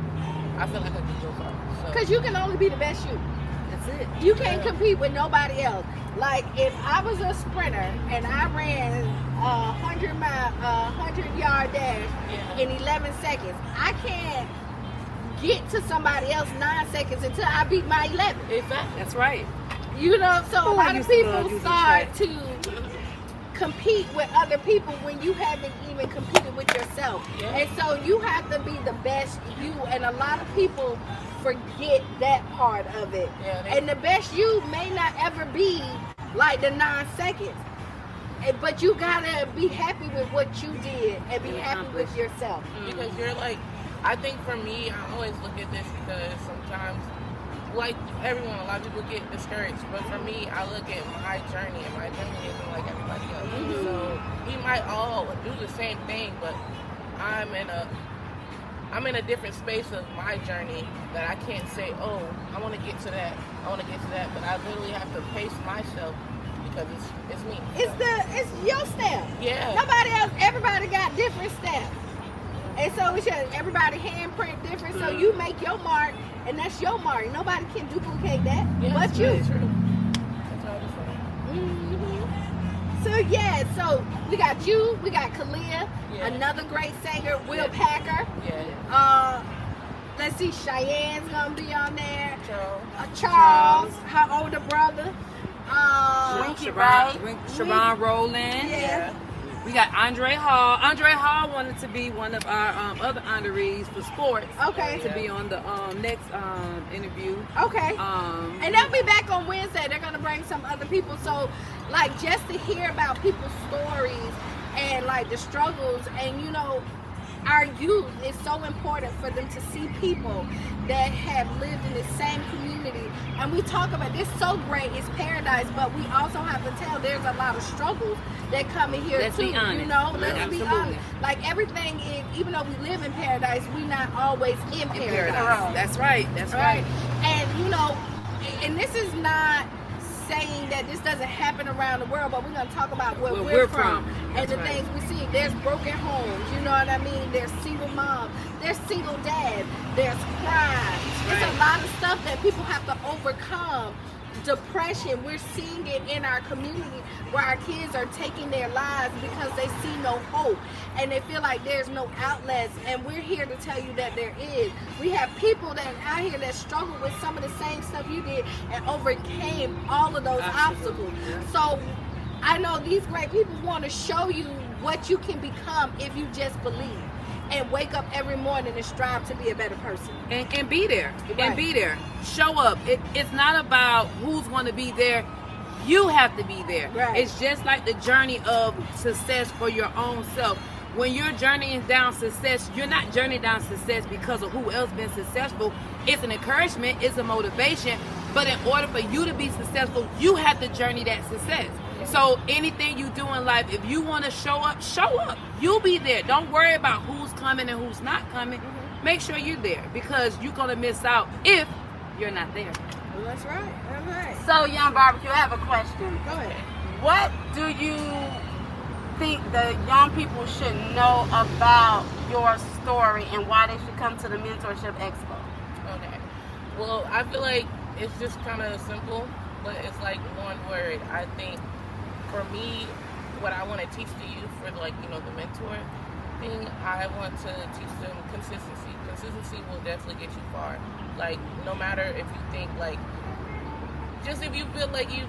I feel like I can go far. Because you can only be the best you. That's it. You can't compete with nobody else. Like if I was a sprinter and I ran a 100-yard dash in 11 seconds, I can't get to somebody else 9 seconds until I beat my 11. Exactly. That's right. You know, so a lot of people using start to compete with other people when you haven't even competed with yourself. Yeah. And so you have to be the best you, and a lot of people forget that part of it. Yeah, and the best you may not ever be like the 9 seconds. But you gotta be happy with what you did and be happy with yourself. Because you're like, I think for me, I always look at this because sometimes, like everyone, a lot of people get discouraged. But for me, I look at my journey, and my journey isn't like everybody else. So we might all do the same thing, but I'm in a different space of my journey that I can't say, oh, I want to get to that. But I literally have to pace myself because it's me. It's your step. Yeah. Nobody else. Everybody got different steps. And so it's just everybody handprint different, so you make your mark, and that's your mark. Nobody can duplicate that but you. True. That's all I'm saying. So we got you, we got Kalia, another great singer, Will Packer. Yeah. Let's see, Cheyenne's gonna be on there. Charles. Charles, her older brother. Siobhan Rowland. Yeah. We got Andre Hall. Andre Hall wanted to be one of our other honorees for sports. Okay. To be on the next interview. Okay. And they'll be back on Wednesday. They're gonna bring some other people. So, like, just to hear about people's stories and like the struggles, and you know, our youth, is so important for them to see people that have lived in the same community. And we talk about this so great, it's paradise, but we also have to tell there's a lot of struggles that come in here Let's too. be honest. You know, let's be Absolutely. honest. Like everything is, even though we live in paradise, we're not always in paradise. That's right. That's right. And you know, and this is not saying that this doesn't happen around the world, but we're going to talk about where we're from and the things we see. There's broken homes, you know what I mean? There's single moms, there's single dads, there's crime. There's a lot of stuff that people have to overcome. Depression, we're seeing it in our community where our kids are taking their lives because they see no hope and they feel like there's no outlets, and we're here to tell you that there is. We have people that are out here that struggle with some of the same stuff you did and overcame all of those obstacles. So I know these great people want to show you what you can become if you just believe and wake up every morning and strive to be a better person. And be there. Right. And be there. Show up. It's not about who's going to be there. You have to be there. Right. It's just like the journey of success for your own self. When you're journeying down success, you're not journeying down success because of who else been successful. It's an encouragement. It's a motivation. But in order for you to be successful, you have to journey that success. So anything you do in life, if you want to show up, show up. You'll be there. Don't worry about who's coming and who's not coming. Make sure you're there, because you're going to miss out if you're not there. Well, that's right. That's right. So, Young Barbecue, I have a question. Go ahead. What do you think the young people should know about your story and why they should come to the Mentorship Expo? Okay. Well, I feel like it's just kind of simple, but it's like one word. I think for me, what I want to teach the youth for like, you know, the mentor thing, I want to teach them consistency. Consistency will definitely get you far. Like, no matter if you think like, just if you feel like you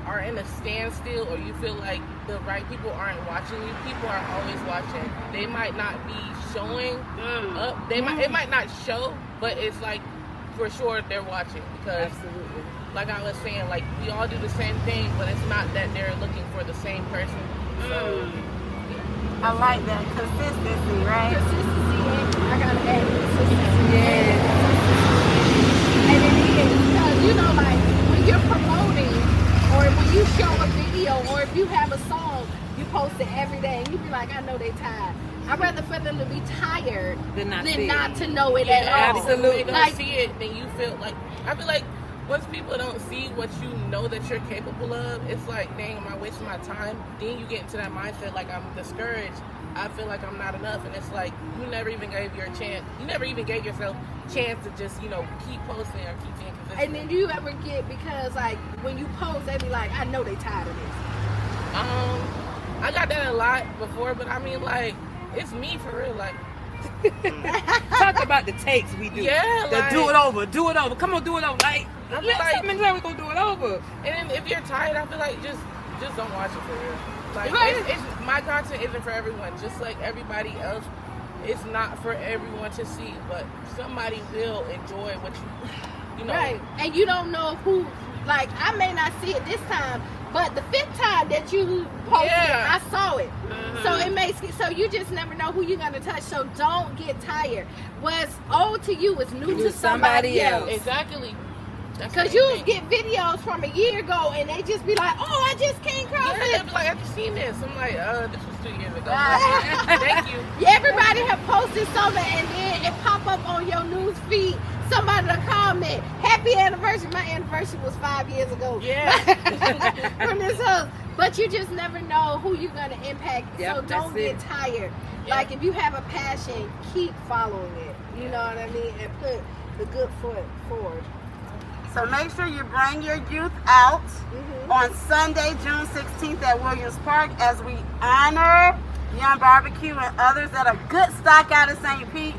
are in a standstill or you feel like the right people aren't watching you, people are always watching. They might not be showing up. It might not show, but it's like for sure they're watching because like I was saying, like we all do the same thing, but it's not that they're looking for the same person. So I like that consistency, right? Consistency. I gotta add consistency. Yeah. And it is because you know, like when you're promoting, or when you show a video, or if you have a song, you post it every day, and you be like, I know they tired. I'd rather for them to be tired than not to know it at all. Absolutely. When they don't see it, then you feel like, I feel like once people don't see what you know that you're capable of, it's like, dang, am I wasting my time? Then you get into that mindset like I'm discouraged. I feel like I'm not enough, and it's like you never even gave your chance. You never even gave yourself chance to just, you know, keep posting or keep being consistent. And then do you ever get, because like when you post, they be like, I know they tired of this. I got that a lot before, but I mean, like, it's me for real. Like, talk about the takes we do. Yeah, like, do it over. Come on, do it over. Like, something we're gonna do it over. And then if you're tired, I feel like just don't watch it for real. Like, it's my content isn't for everyone. Just like everybody else, it's not for everyone to see. But somebody will enjoy what you know. Right, and you don't know who. Like, I may not see it this time, but the 5th time that you posted it, I saw it. So it makes it, so you just never know who you're gonna touch. So don't get tired. What's old to you is new to somebody else. Exactly. Because you get videos from a year ago and they just be like, oh, I just came across it. They'll be like, I just seen this. I'm like, this was 2 years ago. Thank you. Yeah, everybody have posted something and then it pop up on your news feed. Somebody to comment, happy anniversary. My anniversary was 5 years ago. Yeah. From this house. But you just never know who you're going to impact. Yep, so don't get tired. Yeah. Like, if you have a passion, keep following it. You know what I mean? And put the good foot forward. So make sure you bring your youth out on Sunday, June 16th at Williams Park as we honor Young Barbecue and others that are good stock out of St. Pete,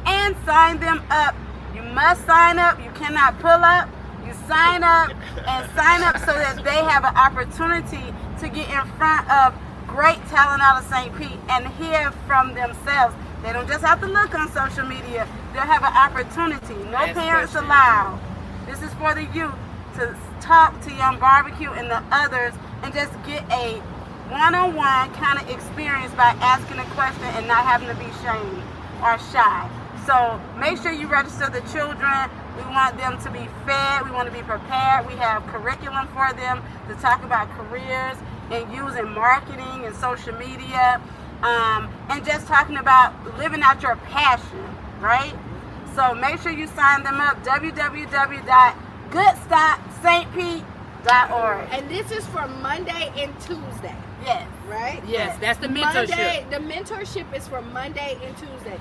and sign them up. You must sign up. You cannot pull up. You sign up and sign up so that they have an opportunity to get in front of great talent out of St. Pete and hear from themselves. They don't just have to look on social media. They'll have an opportunity. No parents allowed. This is for the youth to talk to Young Barbecue and the others and just get a one-on-one kind of experience by asking a question and not having to be shamed or shy. So make sure you register the children. We want them to be fed. We want to be prepared. We have curriculum for them to talk about careers and using marketing and social media, and just talking about living out your passion, right? So make sure you sign them up, www.goodstockstpete.org. And this is for Monday and Tuesday. Yes. Right? Yes, that's the mentorship. Monday, the mentorship is for Monday and Tuesday.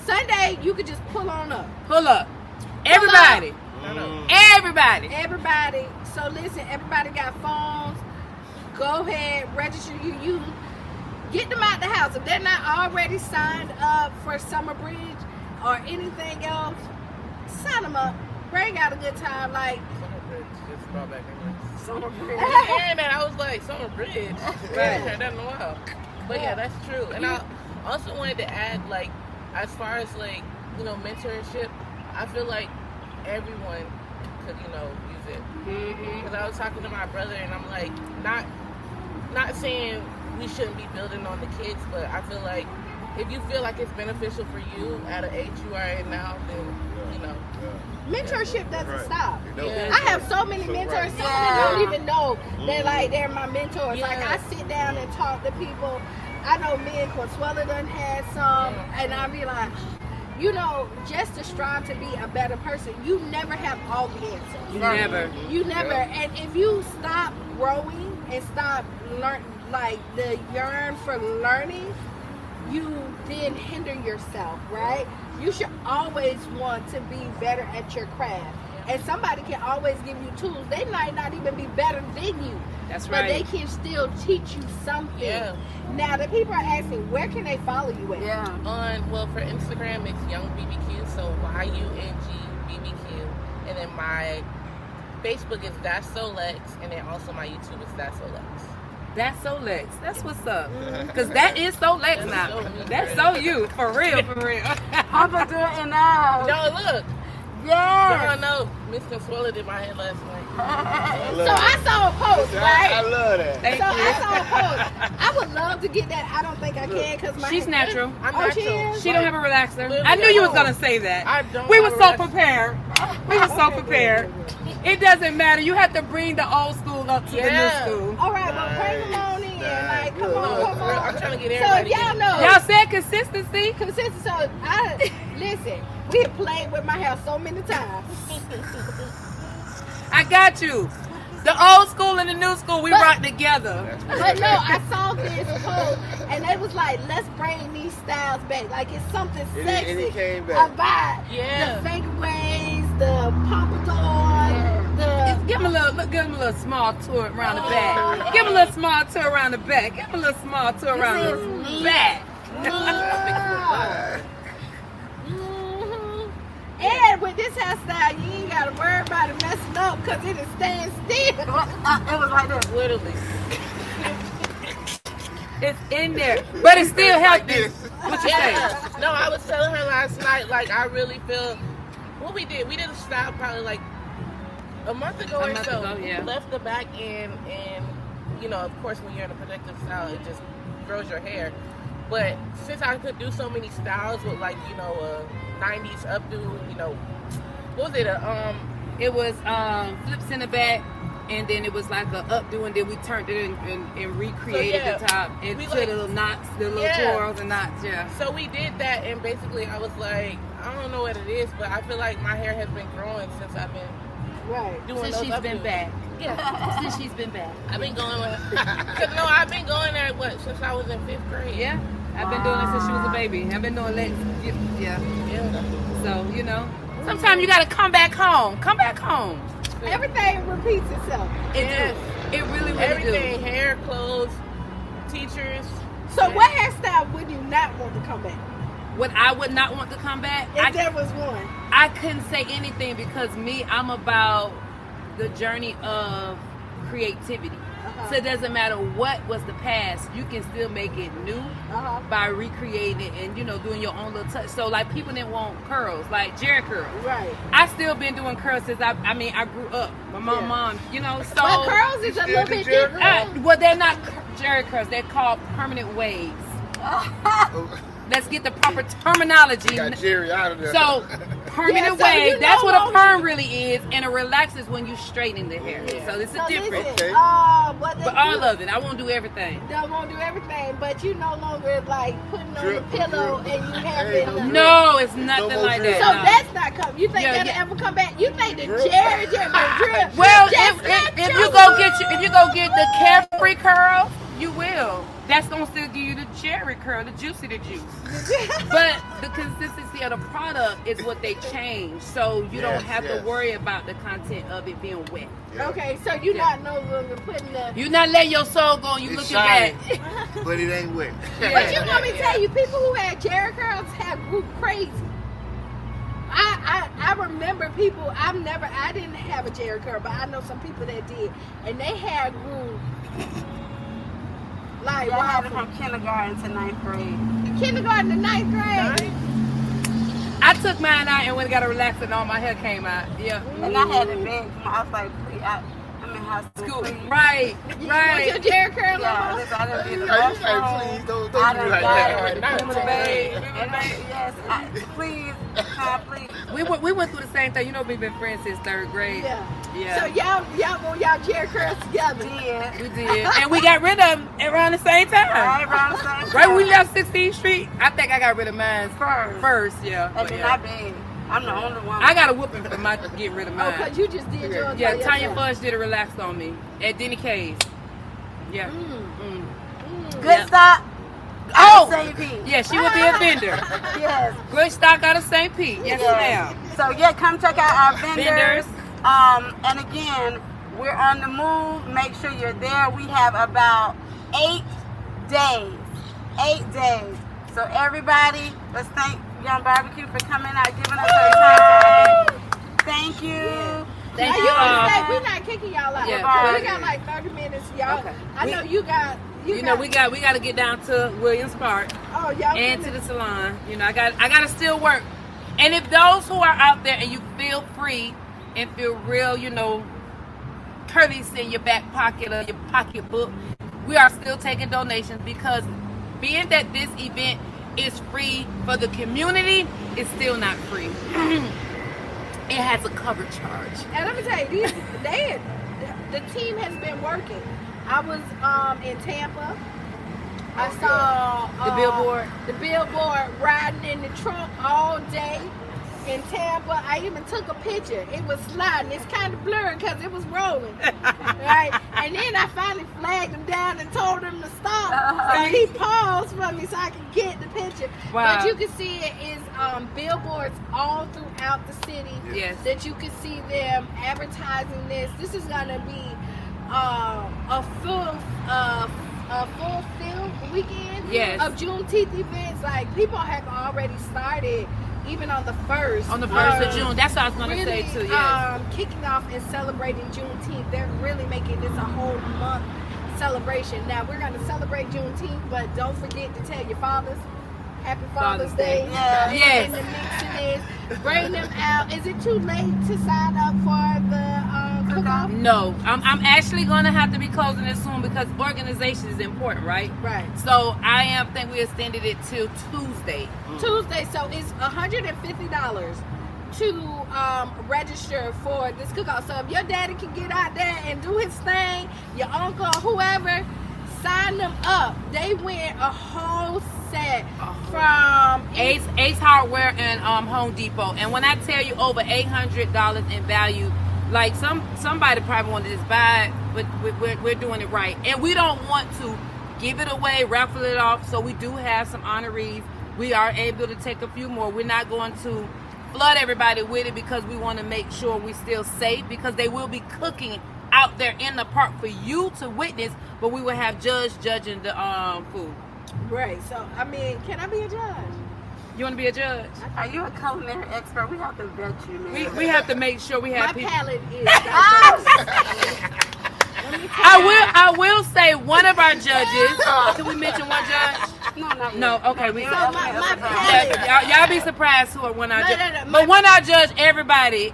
Sunday, you could just pull on up. Pull up. Everybody. Everybody. So listen, everybody got phones. Go ahead, register your youth. Get them out the house. If they're not already signed up for Summer Bridge or anything else, sign them up. Bring out a good time. Like, Summer Bridge just brought back memories. Summer Bridge. Hearing that, I was like, Summer Bridge. I haven't heard that in a while. But yeah, that's true. And I also wanted to add, like, as far as like, you know, mentorship, I feel like everyone could, you know, use it. Because I was talking to my brother and I'm like, not saying we shouldn't be building on the kids, but I feel like if you feel like it's beneficial for you at an age you are in now, then, you know. Mentorship doesn't stop. Yeah. I have so many mentors. Some of them don't even know that like they're my mentors. Yeah. Like I sit down and talk to people. I know me and Consuela done had some, and I be like, you know, just to strive to be a better person. You never have all the answers. You never. And if you stop growing and stop like the yearn for learning, you then hinder yourself, right? You should always want to be better at your craft. and somebody can always give you tools. They might not even be better than you. That's but right. they can still teach you something. Yeah. Now the people are asking, where can they follow you at? Yeah. For Instagram, it's Young BBQ, so YUNG BBQ, and then my Facebook is That's So Lex, and then also my YouTube is That's So Lex. That's so Lex. That's what's up. Because that is so Lex now. That's so you. For real, for real. I'm gonna do it in now. Y'all look. Yes. Y'all know Miss Consuela did my hair last night. So I saw a post, right? I love that. Thank So you. I saw a post. I would love to get that. I don't think I can because my She's hair- natural. I'm Oh, she natural. is? She don't have a relaxer. Literally, I knew you was I gonna don't. say that. I don't We have were a so relaxer. prepared. We were so prepared. It doesn't matter. You have to bring the old school up to the new school. All right, well, bring them on in. Like, come on, No, come for real, on. I'm trying to get So everybody. y'all know. Y'all said consistency. Consistent. So I listen. We have played with my hair so many times. I got you. The old school and the new school, we But- rock together. But no, I saw this post and they was like, let's bring these styles back. Like it's something And sexy it came back. about Yeah. the fake waves, the pompadour, Give him a little small tour around the back. Give him a little small tour around the back. Give him a little small tour around the back. And with this hairstyle, you ain't gotta worry about it messing up because it is staying still. It was like this. Literally. It's in there, but it's still healthy. What you say? Yeah. No, I was telling her last night, like, I really feel what we did a style probably like a month ago or so. Yeah. We left the back end, and you know, of course, when you're in a protective style, it just grows your hair. But since I could do so many styles with, like, you know, 90s updo, you know, what was it? It was flips in the back, and then it was like a updo, and then we turned it and recreated So, yeah, the top and we put like- the little knots, the little Yeah. twirls and knots. Yeah. So we did that, and basically I was like, I don't know what it is, but I feel like my hair has been growing since I've been Right. doing Since those she's been updos. back. Yeah. Since she's been back. I've been going with, cause no, I've been going there since I was in 5th grade. Yeah. I've been doing it since she was a baby. I've been doing legs. Yeah. Yeah. So, you know, sometimes you got to come back home. Come back home. Everything repeats itself. It Yes. do. It really, really Everything, do. hair, clothes, teachers. So what hairstyle would you not want to come back? What I would not want to come back, If there was one. I couldn't say anything because I'm about the journey of creativity. So it doesn't matter what was the past, you can still make it new by recreating it and, you know, doing your own little touch. So like people didn't want curls, like Jerry curls. Right. I still been doing curls since I grew up. My mom, you know, so But curls is a little bit different. well, they're not Jerry curls, they're called permanent waves. Let's get the proper terminology. Got Jerry out of there. So, permanent Yeah, so wave, you that's know what a what- perm really is, and a relax is when you straighten the hair. So, it's a So difference. listen, Okay. what they But all do, of it, I won't do everything. they won't do everything, but you no longer like putting on Drip, the pillow drip. and you have Hey, it. no on. No, it's nothing more like drip. that. So no. that's not coming. You think Yeah, that'll yeah. ever come back? You think the Drip. Jerry drip. Well, Just if you go get the carefree curl, you will. That's gonna still give you the cherry curl, the juicy juice. But the consistency of the product is what they change, so you don't have to worry about the content of it being wet. Okay, so you're not no longer putting the. You not letting your soul go and you It's looking back. shiny, but it ain't wet. But you want me to tell you, people who had Jerry curls have grew crazy. I remember people. I didn't have a Jerry curl, but I know some people that did, and they hair grew like Yeah, I had it wow. from kindergarten to 9th grade. Kindergarten to 9th grade. I took mine out and went and got a relaxer and all my hair came out. Yeah. And I had it big. I was like, please, I'm in high school. School. Please. Right. Was your Right. Jerry curl Yeah, on? listen, I done did the Hey, mushroom. please, don't I do done me like got that. it. Not today. And yes, please, please. We went through the same thing. You know, we've been friends since 3rd grade. Yeah. Yeah. So y'all want y'all Jerry curls together. Yeah. We did. And we got rid of them around the same time. Right around the same Right when we time. left 16th Street, I think I got rid of mine first, yeah. And But then yeah. I big. I'm the only one. I got a whooping for my getting rid of Oh, mine. because you just did yours. Yeah, by Tanya yourself. Fudge did a relax on me at Denny K's. Yeah. Good Yeah. stop. Oh! St. Pete. Yeah, she would be a vendor. Yes. Good stock out of St. Pete. Yes, ma'am. So yeah, come check out our vendors. And again, we're on the move. Make sure you're there. We have about 8 days. 8 days. So everybody, let's thank Young Barbecue for coming out, giving us her time. Thank you. Thank Now, you say we're not kicking y'all out. Yeah. We got like 30 minutes, y'all. Okay. I know you got. You know, we got to get down to Williams Park Oh, y'all. and to the salon. You know, I got to still work. And if those who are out there and you feel free and feel real, you know, courteous in your back pocket or your pocketbook, we are still taking donations, because being that this event is free for the community, it's still not free. It has a cover charge. And let me tell you, the team has been working. I was in Tampa. I saw the billboard riding in the trunk all day in Tampa. I even took a picture. It was sliding. It's kind of blurred because it was rolling, right? And then I finally flagged him down and told him to stop. So he paused for me so I could get the picture. Wow. But you can see it is billboards all throughout the city. Yes. That you can see them advertising this. This is gonna be a full field weekend of Juneteenth events. Like, people have already started, even on the 1st. On the 1st of June. That's what I was going to really, say, too, yes. Kicking off and celebrating Juneteenth. They're really making this a whole month celebration. Now, we're going to celebrate Juneteenth, but don't forget to tell your fathers, Happy Father's Day. Yes. And the mixing is, bring them out. Is it too late to sign up for the cook-off? No. I'm actually going to have to be closing it soon, because organization is important, right? Right. So I think we extended it till Tuesday. Tuesday, so it's $150 to register for this cook-off. So if your daddy can get out there and do his thing, your uncle, whoever, sign them up. They win a whole set from Ace Hardware and Home Depot. And when I tell you over $800 in value, like somebody probably wanted to just buy it, but we're doing it right. And we don't want to give it away, raffle it off. So we do have some honorees. We are able to take a few more. We're not going to flood everybody with it, because we want to make sure we're still safe, because they will be cooking out there in the park for you to witness, but we will have judging the food. Right. So, I mean, can I be a judge? You want to be a judge? Are you a culinary expert? We have to vet you, man. We have to make sure we have My people. palate is diverse. I will say one of our judges. Did we mention one judge? No. Okay. We. So my palate. Y'all be surprised who are one our judge. No, But one our judge, everybody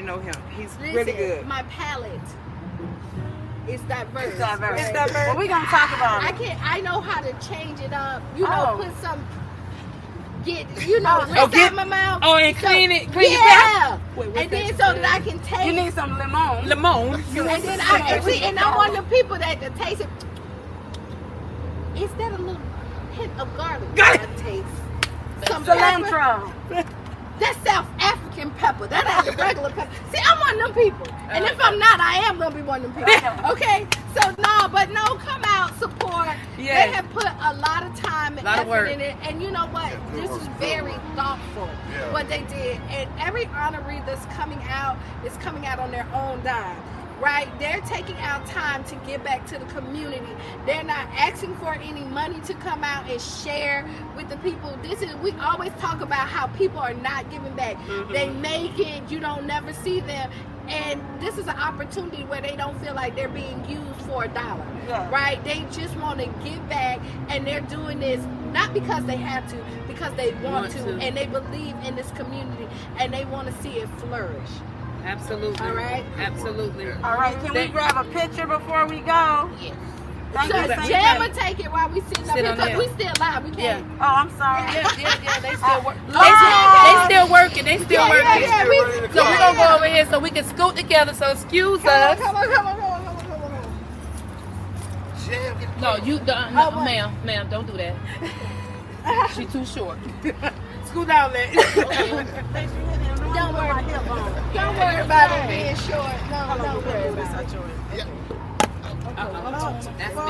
know him. He's really Listen, good. my palate is diverse. It's diverse. Right? Well, we're gonna talk about it. I know how to change it up. You Oh. know, put some. Rinse out my mouth. Oh, and clean your yeah. palate. Wait, And then so that I can taste. You need some lemon. Lemon. And then I can see, and I'm one of the people that can taste it. Is that a little hint of garlic? Got it. I taste some pepper. Cilantro. That's South African pepper. That ain't the regular pepper. See, I'm one of them people. And if I'm not, I am going to be one of them people. Okay? So, come out, support. Yes. They have put a lot of time and effort work. in it. And you know what? This is very thoughtful, what they did. And every honoree that's coming out is coming out on their own dime. Right? They're taking out time to give back to the community. They're not asking for any money to come out and share with the people. We always talk about how people are not giving back. They make it, you don't never see them. And this is an opportunity where they don't feel like they're being used for $1. Right? They just want to give back, and they're doing this not because they have to, because they want to, and they believe in this community, and they want to see it flourish. Absolutely. All right. Absolutely. All right, can we grab a picture before we go? Yes. Thank So you. Jam will take it while we sitting up Sit here, on because there. we still live. We can't. Oh, I'm sorry. Yeah. They still work. Oh. They still working. They still working. Yeah. So we're gonna go over here so we can scoot together. So excuse us. Come on. No, ma'am, don't do that. She's too short. Scoot down there. Don't worry about it being short. No, don't worry about it. That's me.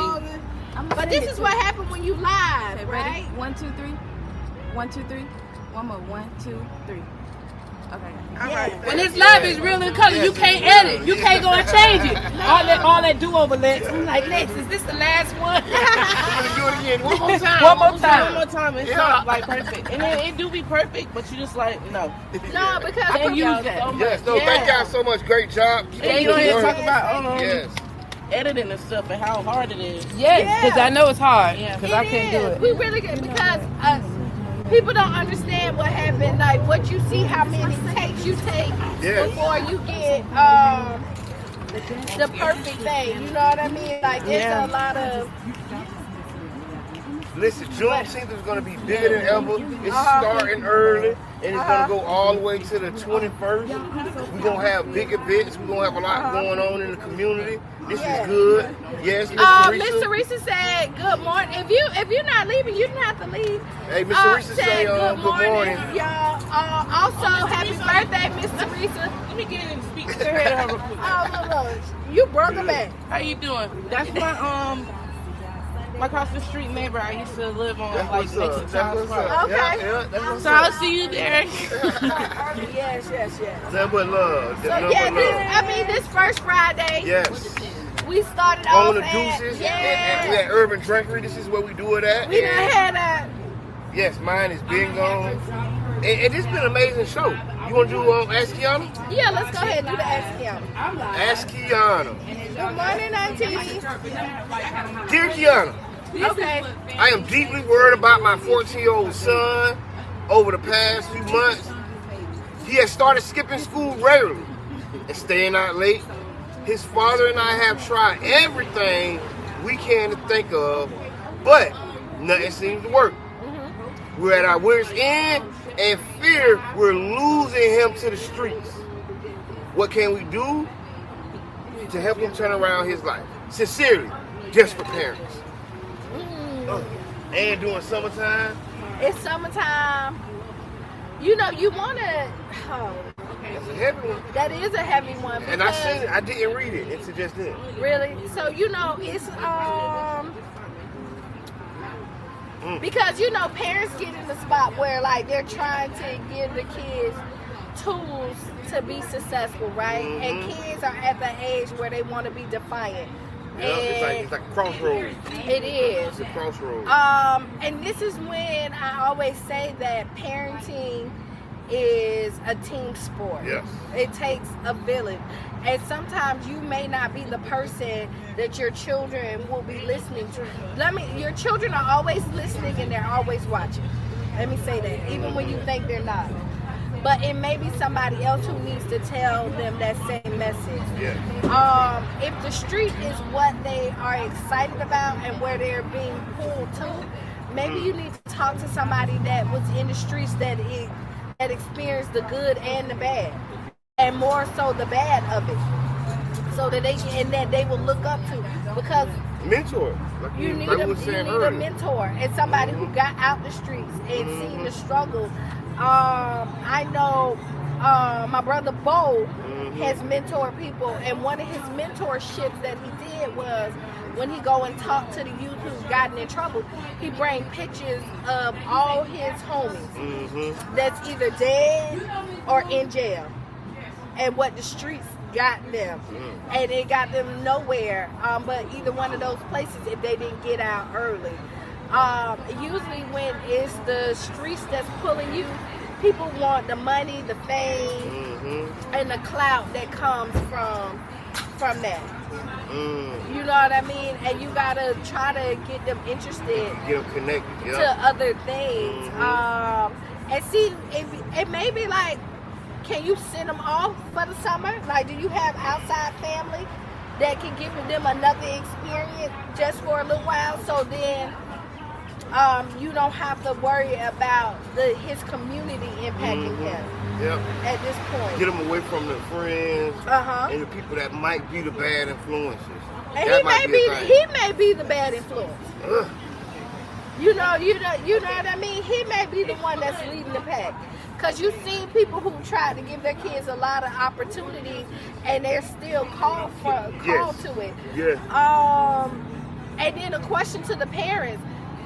But this is what happened when you live, Okay, right? ready? 1, 2, 3. 1, 2, 3. One more. 1, 2, 3. When it's live, it's real in color. You can't edit. You can't go and change it. All that do over Lex. I'm like, Lex, is this the last one? Do it again. One more time. One more time. One more time. It's not like perfect. And then it do be perfect, but you just like, no. No, because I use that. So much. Yes, no, thank y'all so much. Great job. And you don't hear talk about Yes. editing and stuff and how hard it is. Yes, because I know it's hard. Yeah. Because I can't do it. We really get because people don't understand what happened. Like what you see, how many takes you take before you get the perfect thing. You know what I mean? Like it's a lot of. Listen, Juneteenth is going to be bigger than ever. It's starting early, and it's going to go all the way to the 21st. We're going to have big events. We're going to have a lot going on in the community. This is good. Yes, Miss Miss Teresa said good morning. If you're not leaving, you don't have to leave. Hey, Miss Teresa say good morning. Y'all. Also, happy birthday, Miss Teresa. Let me get in and speak to her real quick. Oh, look. You broke her back. How you doing? That's my across the street neighbor. I used to live on like next to Charles Park. Okay. So I'll see you there. Yes. Nothing but love. So this first Friday. Yes. We started on off the at, Deuces at Urban Drinkery. This is where we do it at. We done had a. Yes, mine is bingo. And it's been an amazing show. You want to do Ask Kiana? Yeah, let's go ahead and do the Ask Kiana. Ask Kiana. Good morning, Auntie. Dear Kiana. Okay. I am deeply worried about my 14-year-old son. Over the past few months, he has started skipping school regularly and staying out late. His father and I have tried everything we can to think of, but nothing seems to work. We're at our wits' end and fear we're losing him to the streets. What can we do to help him turn around his life? Sincerely, desperate parents. And during summertime. It's summertime. You know, you want to. That's a heavy one. That is a heavy one. And I seen it. I didn't read it until just then. Really? So you know, it's because you know, parents get in the spot where like they're trying to give the kids tools to be successful, right? And kids are at the age where they want to be defiant. Yeah, it's like a crossroads. It is. It's a crossroads. And this is when I always say that parenting is a team sport. Yes. It takes a village. And sometimes you may not be the person that your children will be listening to. Your children are always listening and they're always watching. Let me say that, even when you think they're not. But it may be somebody else who needs to tell them that same message. Yeah. If the street is what they are excited about and where they're being pulled to, maybe you need to talk to somebody that was in the streets that experienced the good and the bad, and more so the bad of it, so that they will look up to, because mentor. You need a mentor and somebody who got out the streets and seen the struggle. I know my brother Bo has mentored people, and one of his mentorships that he did was when he go and talk to the youth who've gotten in trouble, he bring pictures of all his homies that's either dead or in jail, and what the streets got them, and it got them nowhere, but either one of those places if they didn't get out early. Usually when it's the streets that's pulling you, people want the money, the fame, and the clout that comes from that. You know what I mean? And you gotta try to get them interested, get them connected to other things. And see, it may be like, can you send them off for the summer? Like, do you have outside family that can give them another experience just for a little while? So then you don't have to worry about his community impacting him. Yep. At this point, get them away from the friends and the people that might be the bad influences. And he may be the bad influence. You know what I mean? He may be the one that's leading the pack. Because you've seen people who try to give their kids a lot of opportunities and they're still called to it. Yeah. And then a question to the parents: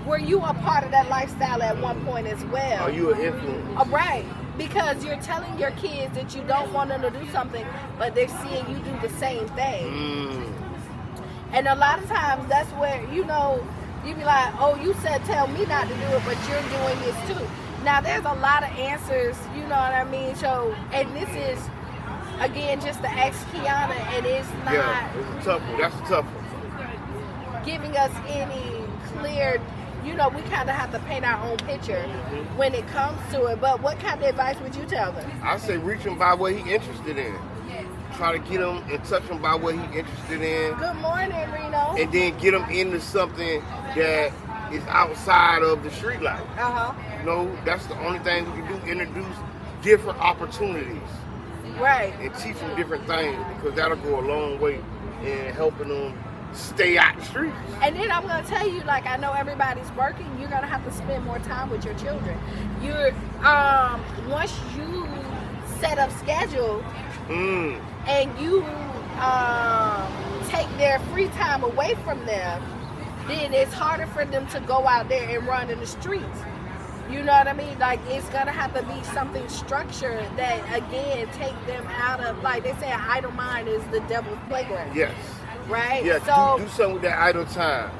were you a part of that lifestyle at one point as well? Are you an influence? Right. because you're telling your kids that you don't want them to do something, but they're seeing you do the same thing. And a lot of times that's where, you know, you be like, oh, you said tell me not to do it, but you're doing this too. Now there's a lot of answers, you know what I mean? So, and this is, again, just to ask Kiana, and it's not... Yeah, it's a tough one. That's a tough one. ...giving us any clear... You know, we kind of have to paint our own picture when it comes to it. But what kind of advice would you tell them? I say reach him by what he interested in. Try to get him and touch him by what he interested in. Good morning, Reno. And then get him into something that is outside of the street life. You know, that's the only thing we can do, introduce different opportunities. Right. And teach them different things, because that'll go a long way in helping them stay out the streets. And then I'm going to tell you, like, I know everybody's working, you're going to have to spend more time with your children. You're, once you set up schedule and you take their free time away from them, then it's harder for them to go out there and run in the streets. You know what I mean? Like, it's going to have to be something structured that, again, take them out of, like they say, an idle mind is the devil's playground. Yes. Right? Yeah, so do something with that idle time.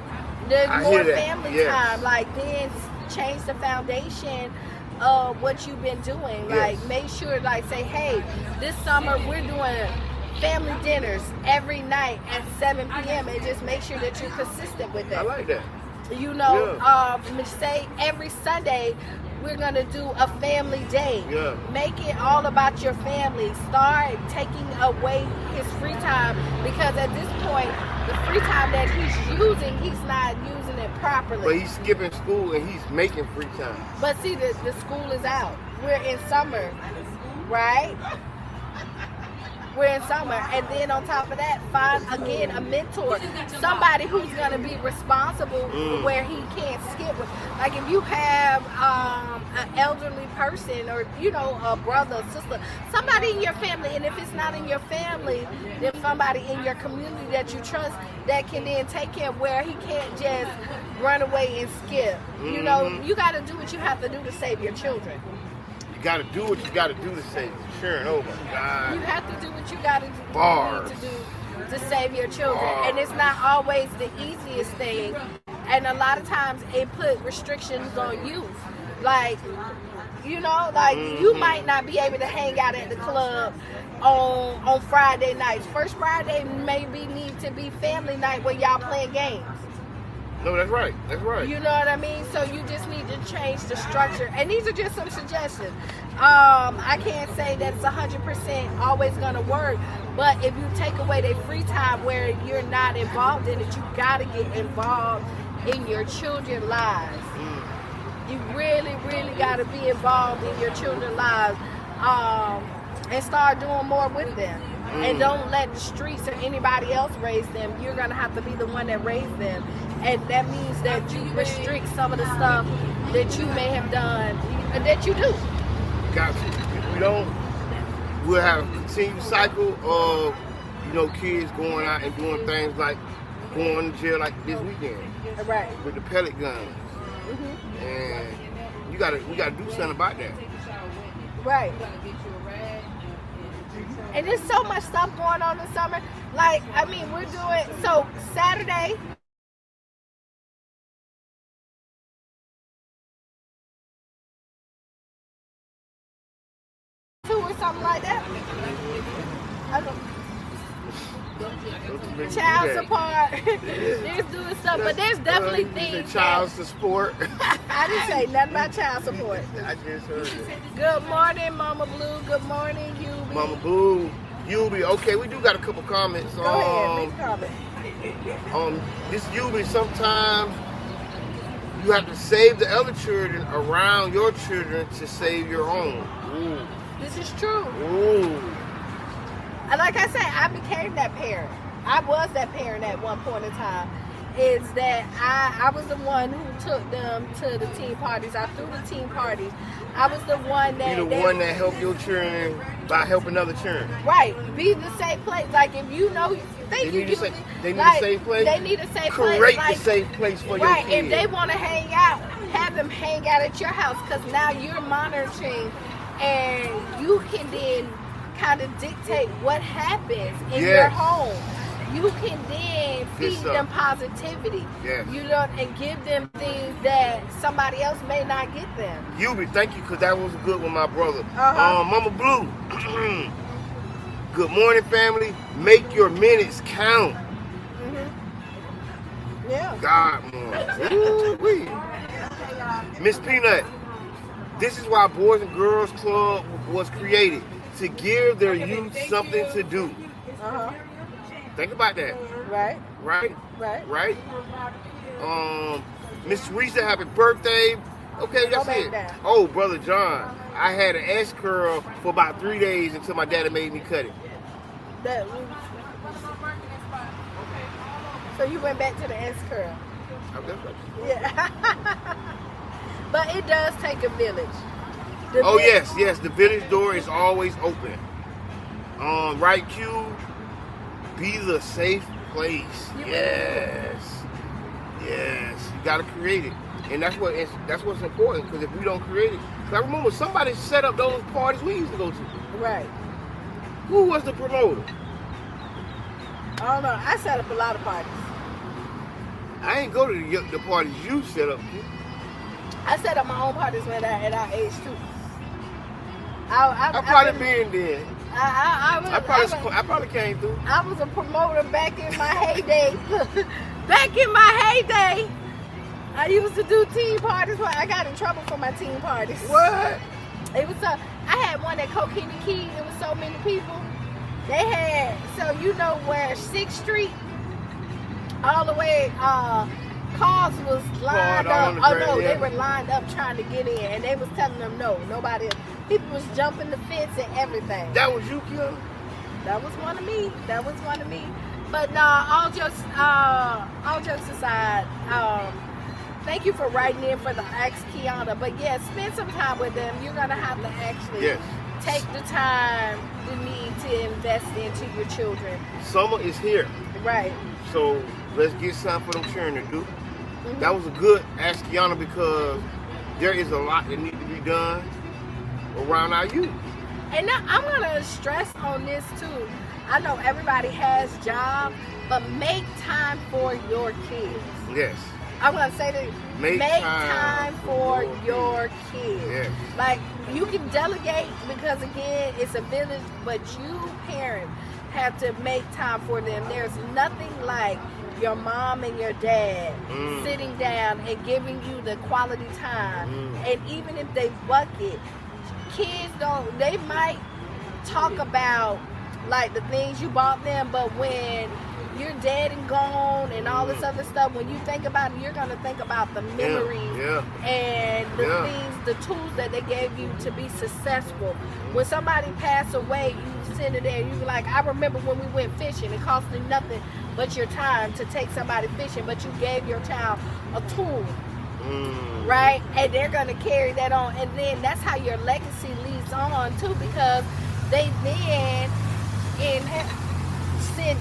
There's I more hear that. family Yes. time. Like, then change the foundation of what you've been doing. Like, make sure, like, say, hey, this summer we're doing family dinners every night at 7 p.m. and just make sure that you're consistent with that. I like that. You know, say every Sunday we're gonna do a family day. Make it all about your family. Start taking away his free time, because at this point, the free time that he's using, he's not using it properly. But he's skipping school and he's making free time. But see, the school is out. We're in summer, right? We're in summer, and then on top of that, find again a mentor, somebody who's gonna be responsible for where he can't skip with. Like, if you have an elderly person, or you know, a brother, sister, somebody in your family, and if it's not in your family, then somebody in your community that you trust that can then take care of where he can't just run away and skip. You know, you got to do what you have to do to save your children. You got to do what you got to do to save children. Oh my God. You have to do what you got to do to save your children. And it's not always the easiest thing. And a lot of times it put restrictions on you. Like, you know, like you might not be able to hang out at the club on Friday nights. First Friday maybe need to be family night where y'all playing games. No, that's right. That's right. You know what I mean? So you just need to change the structure. And these are just some suggestions. I can't say that it's 100% always going to work. But if you take away their free time where you're not involved in it, you got to get involved in your children's lives. You really, really got to be involved in your children's lives and start doing more with them. And don't let the streets or anybody else raise them. You're going to have to be the one that raised them. And that means that you restrict some of the stuff that you may have done and that you do. Got you. If we don't, we'll have a continued cycle of, you know, kids going out and doing things like going to jail like this weekend. Right. With the pellet guns. And we gotta do something about that. Right. And there's so much stuff going on this summer. Like, I mean, we're doing, so Saturday, or something like that. I don't, child support. There's doing stuff, but there's definitely things. Child support. I didn't say nothing about child support. I just heard it. Good morning, Mama Blue. Good morning, Yubi. Mama Blue, Yubi. Okay, we do got a couple comments. Go ahead, make a comment. This Yubi, sometimes you have to save the other children around your children to save your own. Ooh. This is true. Ooh. And like I said, I became that parent. I was that parent at one point in time. Is that I was the one who took them to the team parties. I threw the team parties. I was the one that... You're the one that helped your children by helping other children. Right. Be the safe place. Like, if you know... They need a safe place? They need a safe place. Create a safe place for your kids. If they want to hang out, have them hang out at your house, because now you're monitoring and can then kind of dictate what happens in your home. You can then feed them positivity. Yes. You know, and give them things that somebody else may not get them. Thank you, because that was good with my brother. Mama Blue. Good morning, family. Make your minutes count. Yeah. God, Miss Peanut, this is why Boys and Girls Club was created, to give their youth something to do. Think about that. Right. Miss Teresa, happy birthday. Okay, that's it. Oh, Brother John, I had an S curl for about 3 days until my daddy made me cut it. So you went back to the S curl. Yeah. But it does take a village. Yes. The village door is always open. Right, Q? Be the safe place. Yes. You gotta create it, and that's what's important. Because if we don't create it, I remember somebody set up those parties we used to go to. Right. Who was the promoter? I don't know. I set up a lot of parties. I ain't go to the parties you set up. I set up my own parties at our age too. I probably been there. I probably came through. I was a promoter back in my heyday. Back in my heyday, I used to do teen parties. I got in trouble for my teen parties. What? It was I had one at Coquina Key. It was so many people. They had, so you know where 6th Street, all the way, cars was lined up. They were lined up trying to get in, and they was telling them no, nobody. People was jumping the fence and everything. That was you, Kim? That was one of me. But all jokes aside, thank you for writing in for the Ask Kiana. But yeah, spend some time with them. You're gonna have to actually take the time you need to invest into your children. Summer is here. Right. So let's get something for them children to do. That was a good Ask Kiana, because there is a lot that needs to be done around our youth. And now I'm gonna stress on this too. I know everybody has jobs, but make time for your kids. Yes. I'm gonna say that. Make time for your kids. Yes. Like, you can delegate, because again, it's a village, but you parents have to make time for them. There's nothing like your mom and your dad sitting down and giving you the quality time. And even if they bucket, kids they might talk about like the things you bought them, but when you're dead and gone and all this other stuff, when you think about it, you're going to think about the memories and the things, the tools that they gave you to be successful. When somebody passed away, you sit there and you're like, I remember when we went fishing. It cost me nothing but your time to take somebody fishing, but you gave your child a tool. Right? And they're going to carry that on. And then that's how your legacy leads on too, because they then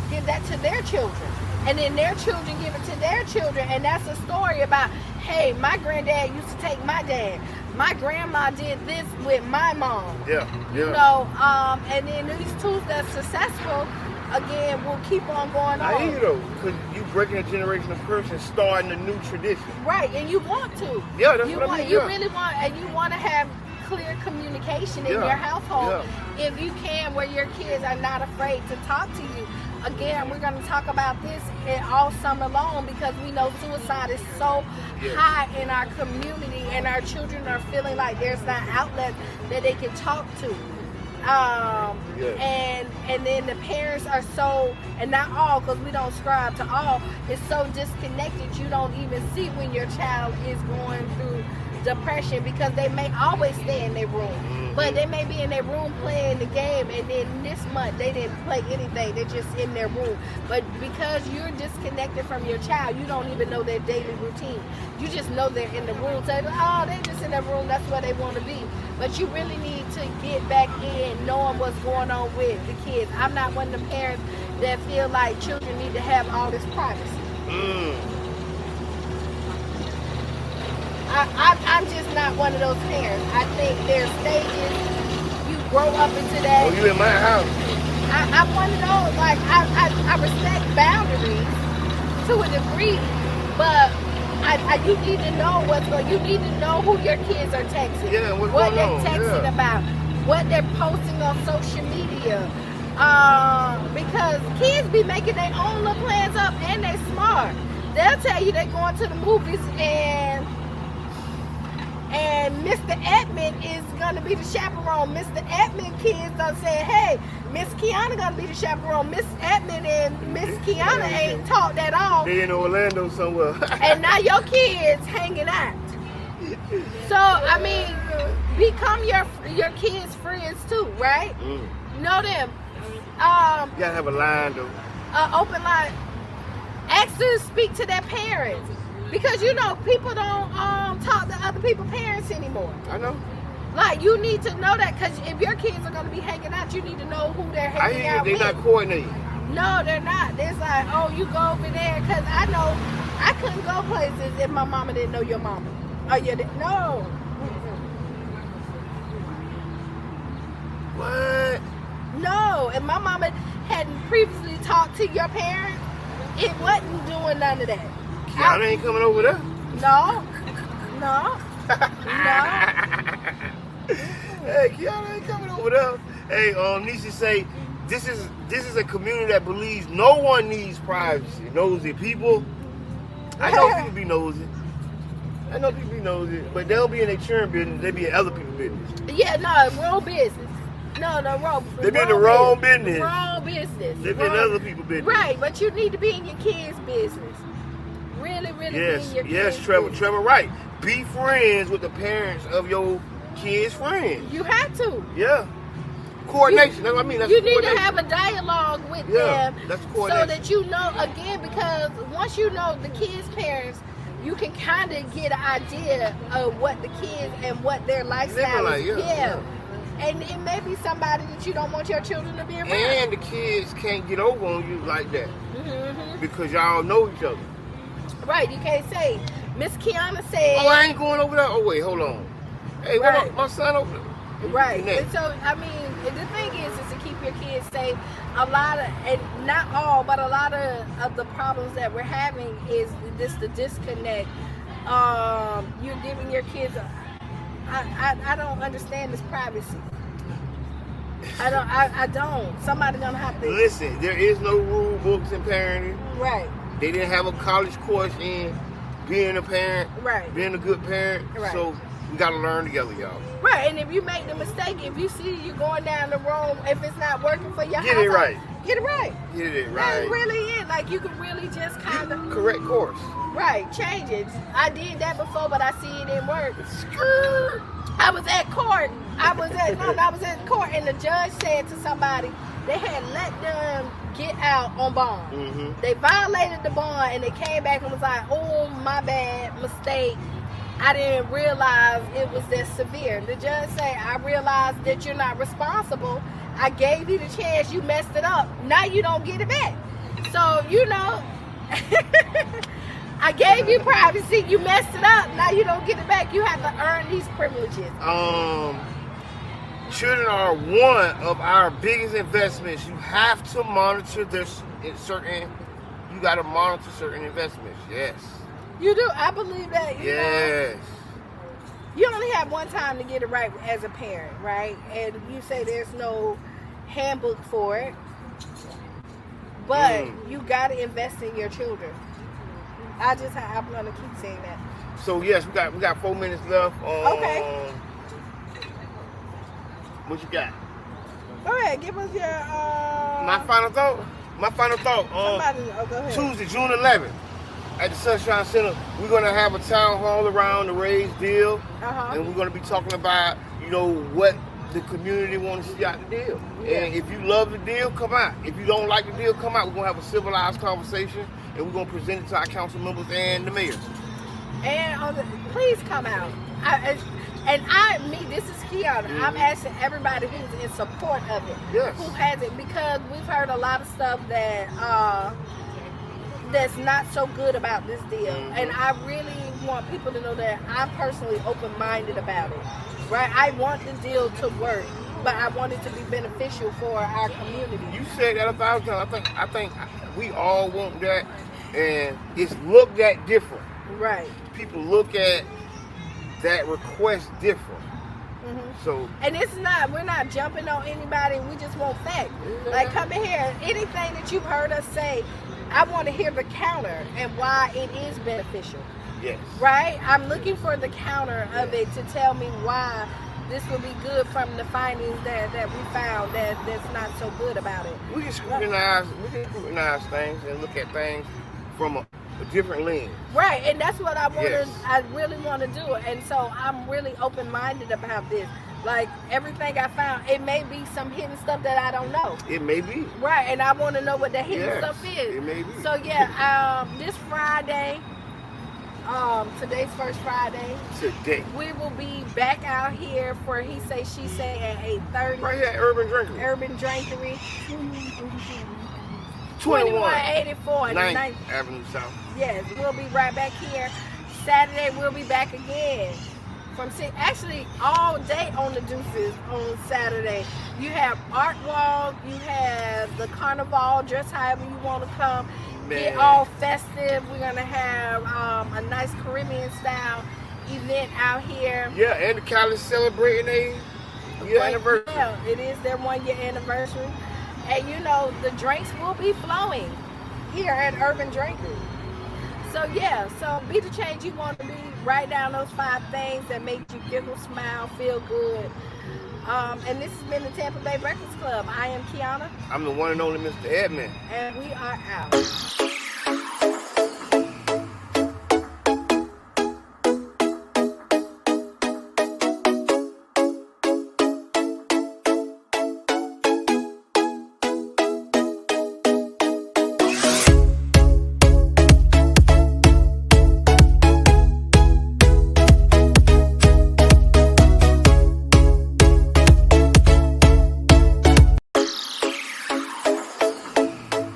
give that to their children, and then their children give it to their children. And that's a story about, hey, my granddad used to take my dad, my grandma did this with my mom. You know, and then these tools that's successful again will keep on going on. I hear you though, because you breaking a generational curse and starting a new tradition. Right, and you want to. Yeah, that's what I mean. You really want, and you want to have clear communication in your household, if you can, where your kids are not afraid to talk to you. Again, we're going to talk about this all summer long, because we know suicide is so high in our community, and our children are feeling like there's not outlets that they can talk to. And then the parents are so, and not all, because we don't ascribe to all, it's so disconnected you don't even see when your child is going through depression, because they may always stay in their room, but they may be in their room playing the game, and then this month they didn't play anything, they're just in their room. But because you're disconnected from your child, you don't even know their daily routine. You just know they're in the room, so they're just in their room, that's where they want to be. But you really need to get back in knowing what's going on with the kids. I'm not one of the parents that feel like children need to have all this privacy. I'm just not one of those parents. I think there's stages. You grow up into that. Oh, you in my house? I'm one of those. Like I respect boundaries to a degree, but you need to know what's going. You need to know who your kids are texting. Yeah, what they're texting about, what they're posting on social media. Because kids be making their own little plans up, and they're smart. They'll tell you they're going to the movies, and Mr. Edmund is gonna be the chaperone. Mr. Edmund kids done said, hey, Miss Kiana gonna be the chaperone. Miss Edmund and Miss Kiana ain't talked at all. They in Orlando somewhere. And now your kids hanging out. So I mean, become your kids' friends too, right? Know them. You gotta have a line though. Open line. Ask them to speak to their parents. Because you know, people don't talk to other people's parents anymore. I know. Like, you need to know that, because if your kids are going to be hanging out, you need to know who they're hanging out with. They're not coordinated. No, they're not. It's like, oh, you go over there, because I know I couldn't go places if my mama didn't know your mama. Oh, you didn't? No. What? No, if my mama hadn't previously talked to your parents, it wasn't doing none of that. Kiana ain't coming over there. No. Hey, Kiana ain't coming over there. Hey, Nisha say, this is a community that believes no one needs privacy. Nosy people. I know people be nosy. But they'll be in their churn business. They be in other people's business. Yeah, no, wrong business. No, wrong. They be in the wrong business. Wrong business. They be in other people's business. Right, but you need to be in your kids' business. Really be in your kids' Yes, Trevor, business. Trevor, right. Be friends with the parents of your kids' friends. You have to. Yeah. Coordination. That's what I mean. That's you need coordination. to have a dialogue with Yeah, them that's so coordination. that you know, again, because once you know the kids' parents, you can kind of get an idea of what the kids and what their lifestyle Like, is. Yeah. And it may be somebody that you don't want your children to be around. And the kids can't get over on you like that. Mm-hmm. Because y'all know each other. Right, you can't say, Miss Kiana said. Oh, I ain't going over there? Oh, wait, hold on. Hey, what Right. about my son over there? Right. And so, I mean, the thing is to keep your kids safe. A lot of, and not all, but a lot of the problems that we're having is the disconnect. You're giving your kids I don't understand this privacy. I don't. Somebody's gonna have to Listen, there is no rule books in parenting. Right. They didn't have a college course in being a parent, Right. being a good parent. Right. So we gotta learn together, y'all. Right, and if you make the mistake, if you see you going down the road, if it's not working for your Get household, it right. Get it right. Get it That's right. really it. Like, you can really just kind of Correct course. right, change it. I did that before, but I see it didn't work. I was at court. I was at court, and the judge said to somebody they had let them get out on bond. Mm-hmm. They violated the bond, and they came back and was like, "Oh, my bad, mistake. I didn't realize it was that severe." The judge said, "I realized that you're not responsible. I gave you the chance. You messed it up. Now you don't get it back." So, you know, I gave you privacy. You messed it up. Now you don't get it back. You have to earn these privileges. Children are one of our biggest investments. You have to monitor this in certain. You got to monitor certain investments. Yes. You do. I believe that. You know, Yes. you only have one time to get it right as a parent, right? And you say there's no handbook for it, but you got to invest in your children. I'm gonna keep saying that. So yes, we got 4 minutes left. Okay. What you got? Go ahead, give us your My final thought. somebody. Oh, go ahead. Tuesday, June 11th, at the Sunshine Center, we're gonna have a town hall around the raise deal, and we're gonna be talking about, you know, what the community wants to see out the deal. Yeah. And if you love the deal, come out. If you don't like the deal, come out. We're gonna have a civilized conversation, and we're gonna present it to our council members and the mayor. And please come out. This is Kiana. I'm asking everybody who's in support of it, Yes. who has it, because we've heard a lot of stuff that that's not so good about this deal, and I really want people to know that I'm personally open-minded about it. Right? I want the deal to work. but I want it to be beneficial for our community. You said that 1,000 times. I think we all want that, and it's looked at different. Right. People look at that request different. So, and we're not jumping on anybody. We just want facts. Like, come in here, anything that you've heard us say, I want to hear the counter and why it is beneficial. yes. Right? I'm looking for the counter of it to tell me why this will be good from the findings that we found that's not so good about it. We can scrutinize things and look at things from a different lens. Right, and that's what I want to. Yes. I really want to do, and so I'm really open-minded about this. Like, everything I found, it may be some hidden stuff that I don't know. It may be. Right, and I want to know what the hidden Yes, stuff is. it may be. So yeah, this Friday, today's first Friday. Today. We will be back out here for He Say She Say at 8:30. Right here at Urban Drinkery. Urban Drinkery. 2184 9th 9th Avenue South. Yes, we'll be right back here. Saturday, we'll be back again. Actually, all day on the Deuces on Saturday. You have art walk, you have the carnival, dress however you want to come. Man. Get all festive. We're going to have a nice Caribbean style event out here. Yeah, and the college celebrating their year anniversary. Yeah, it is their 1-year anniversary. And you know, the drinks will be flowing here at Urban Drinkery. So yeah, so be the change you want to be. Write down those 5 things that make you giggle, smile, feel good. And this has been the Tampa Bay Breakfast Club. I am Kiana. I'm the one and only Mr. Edmond. And we are out.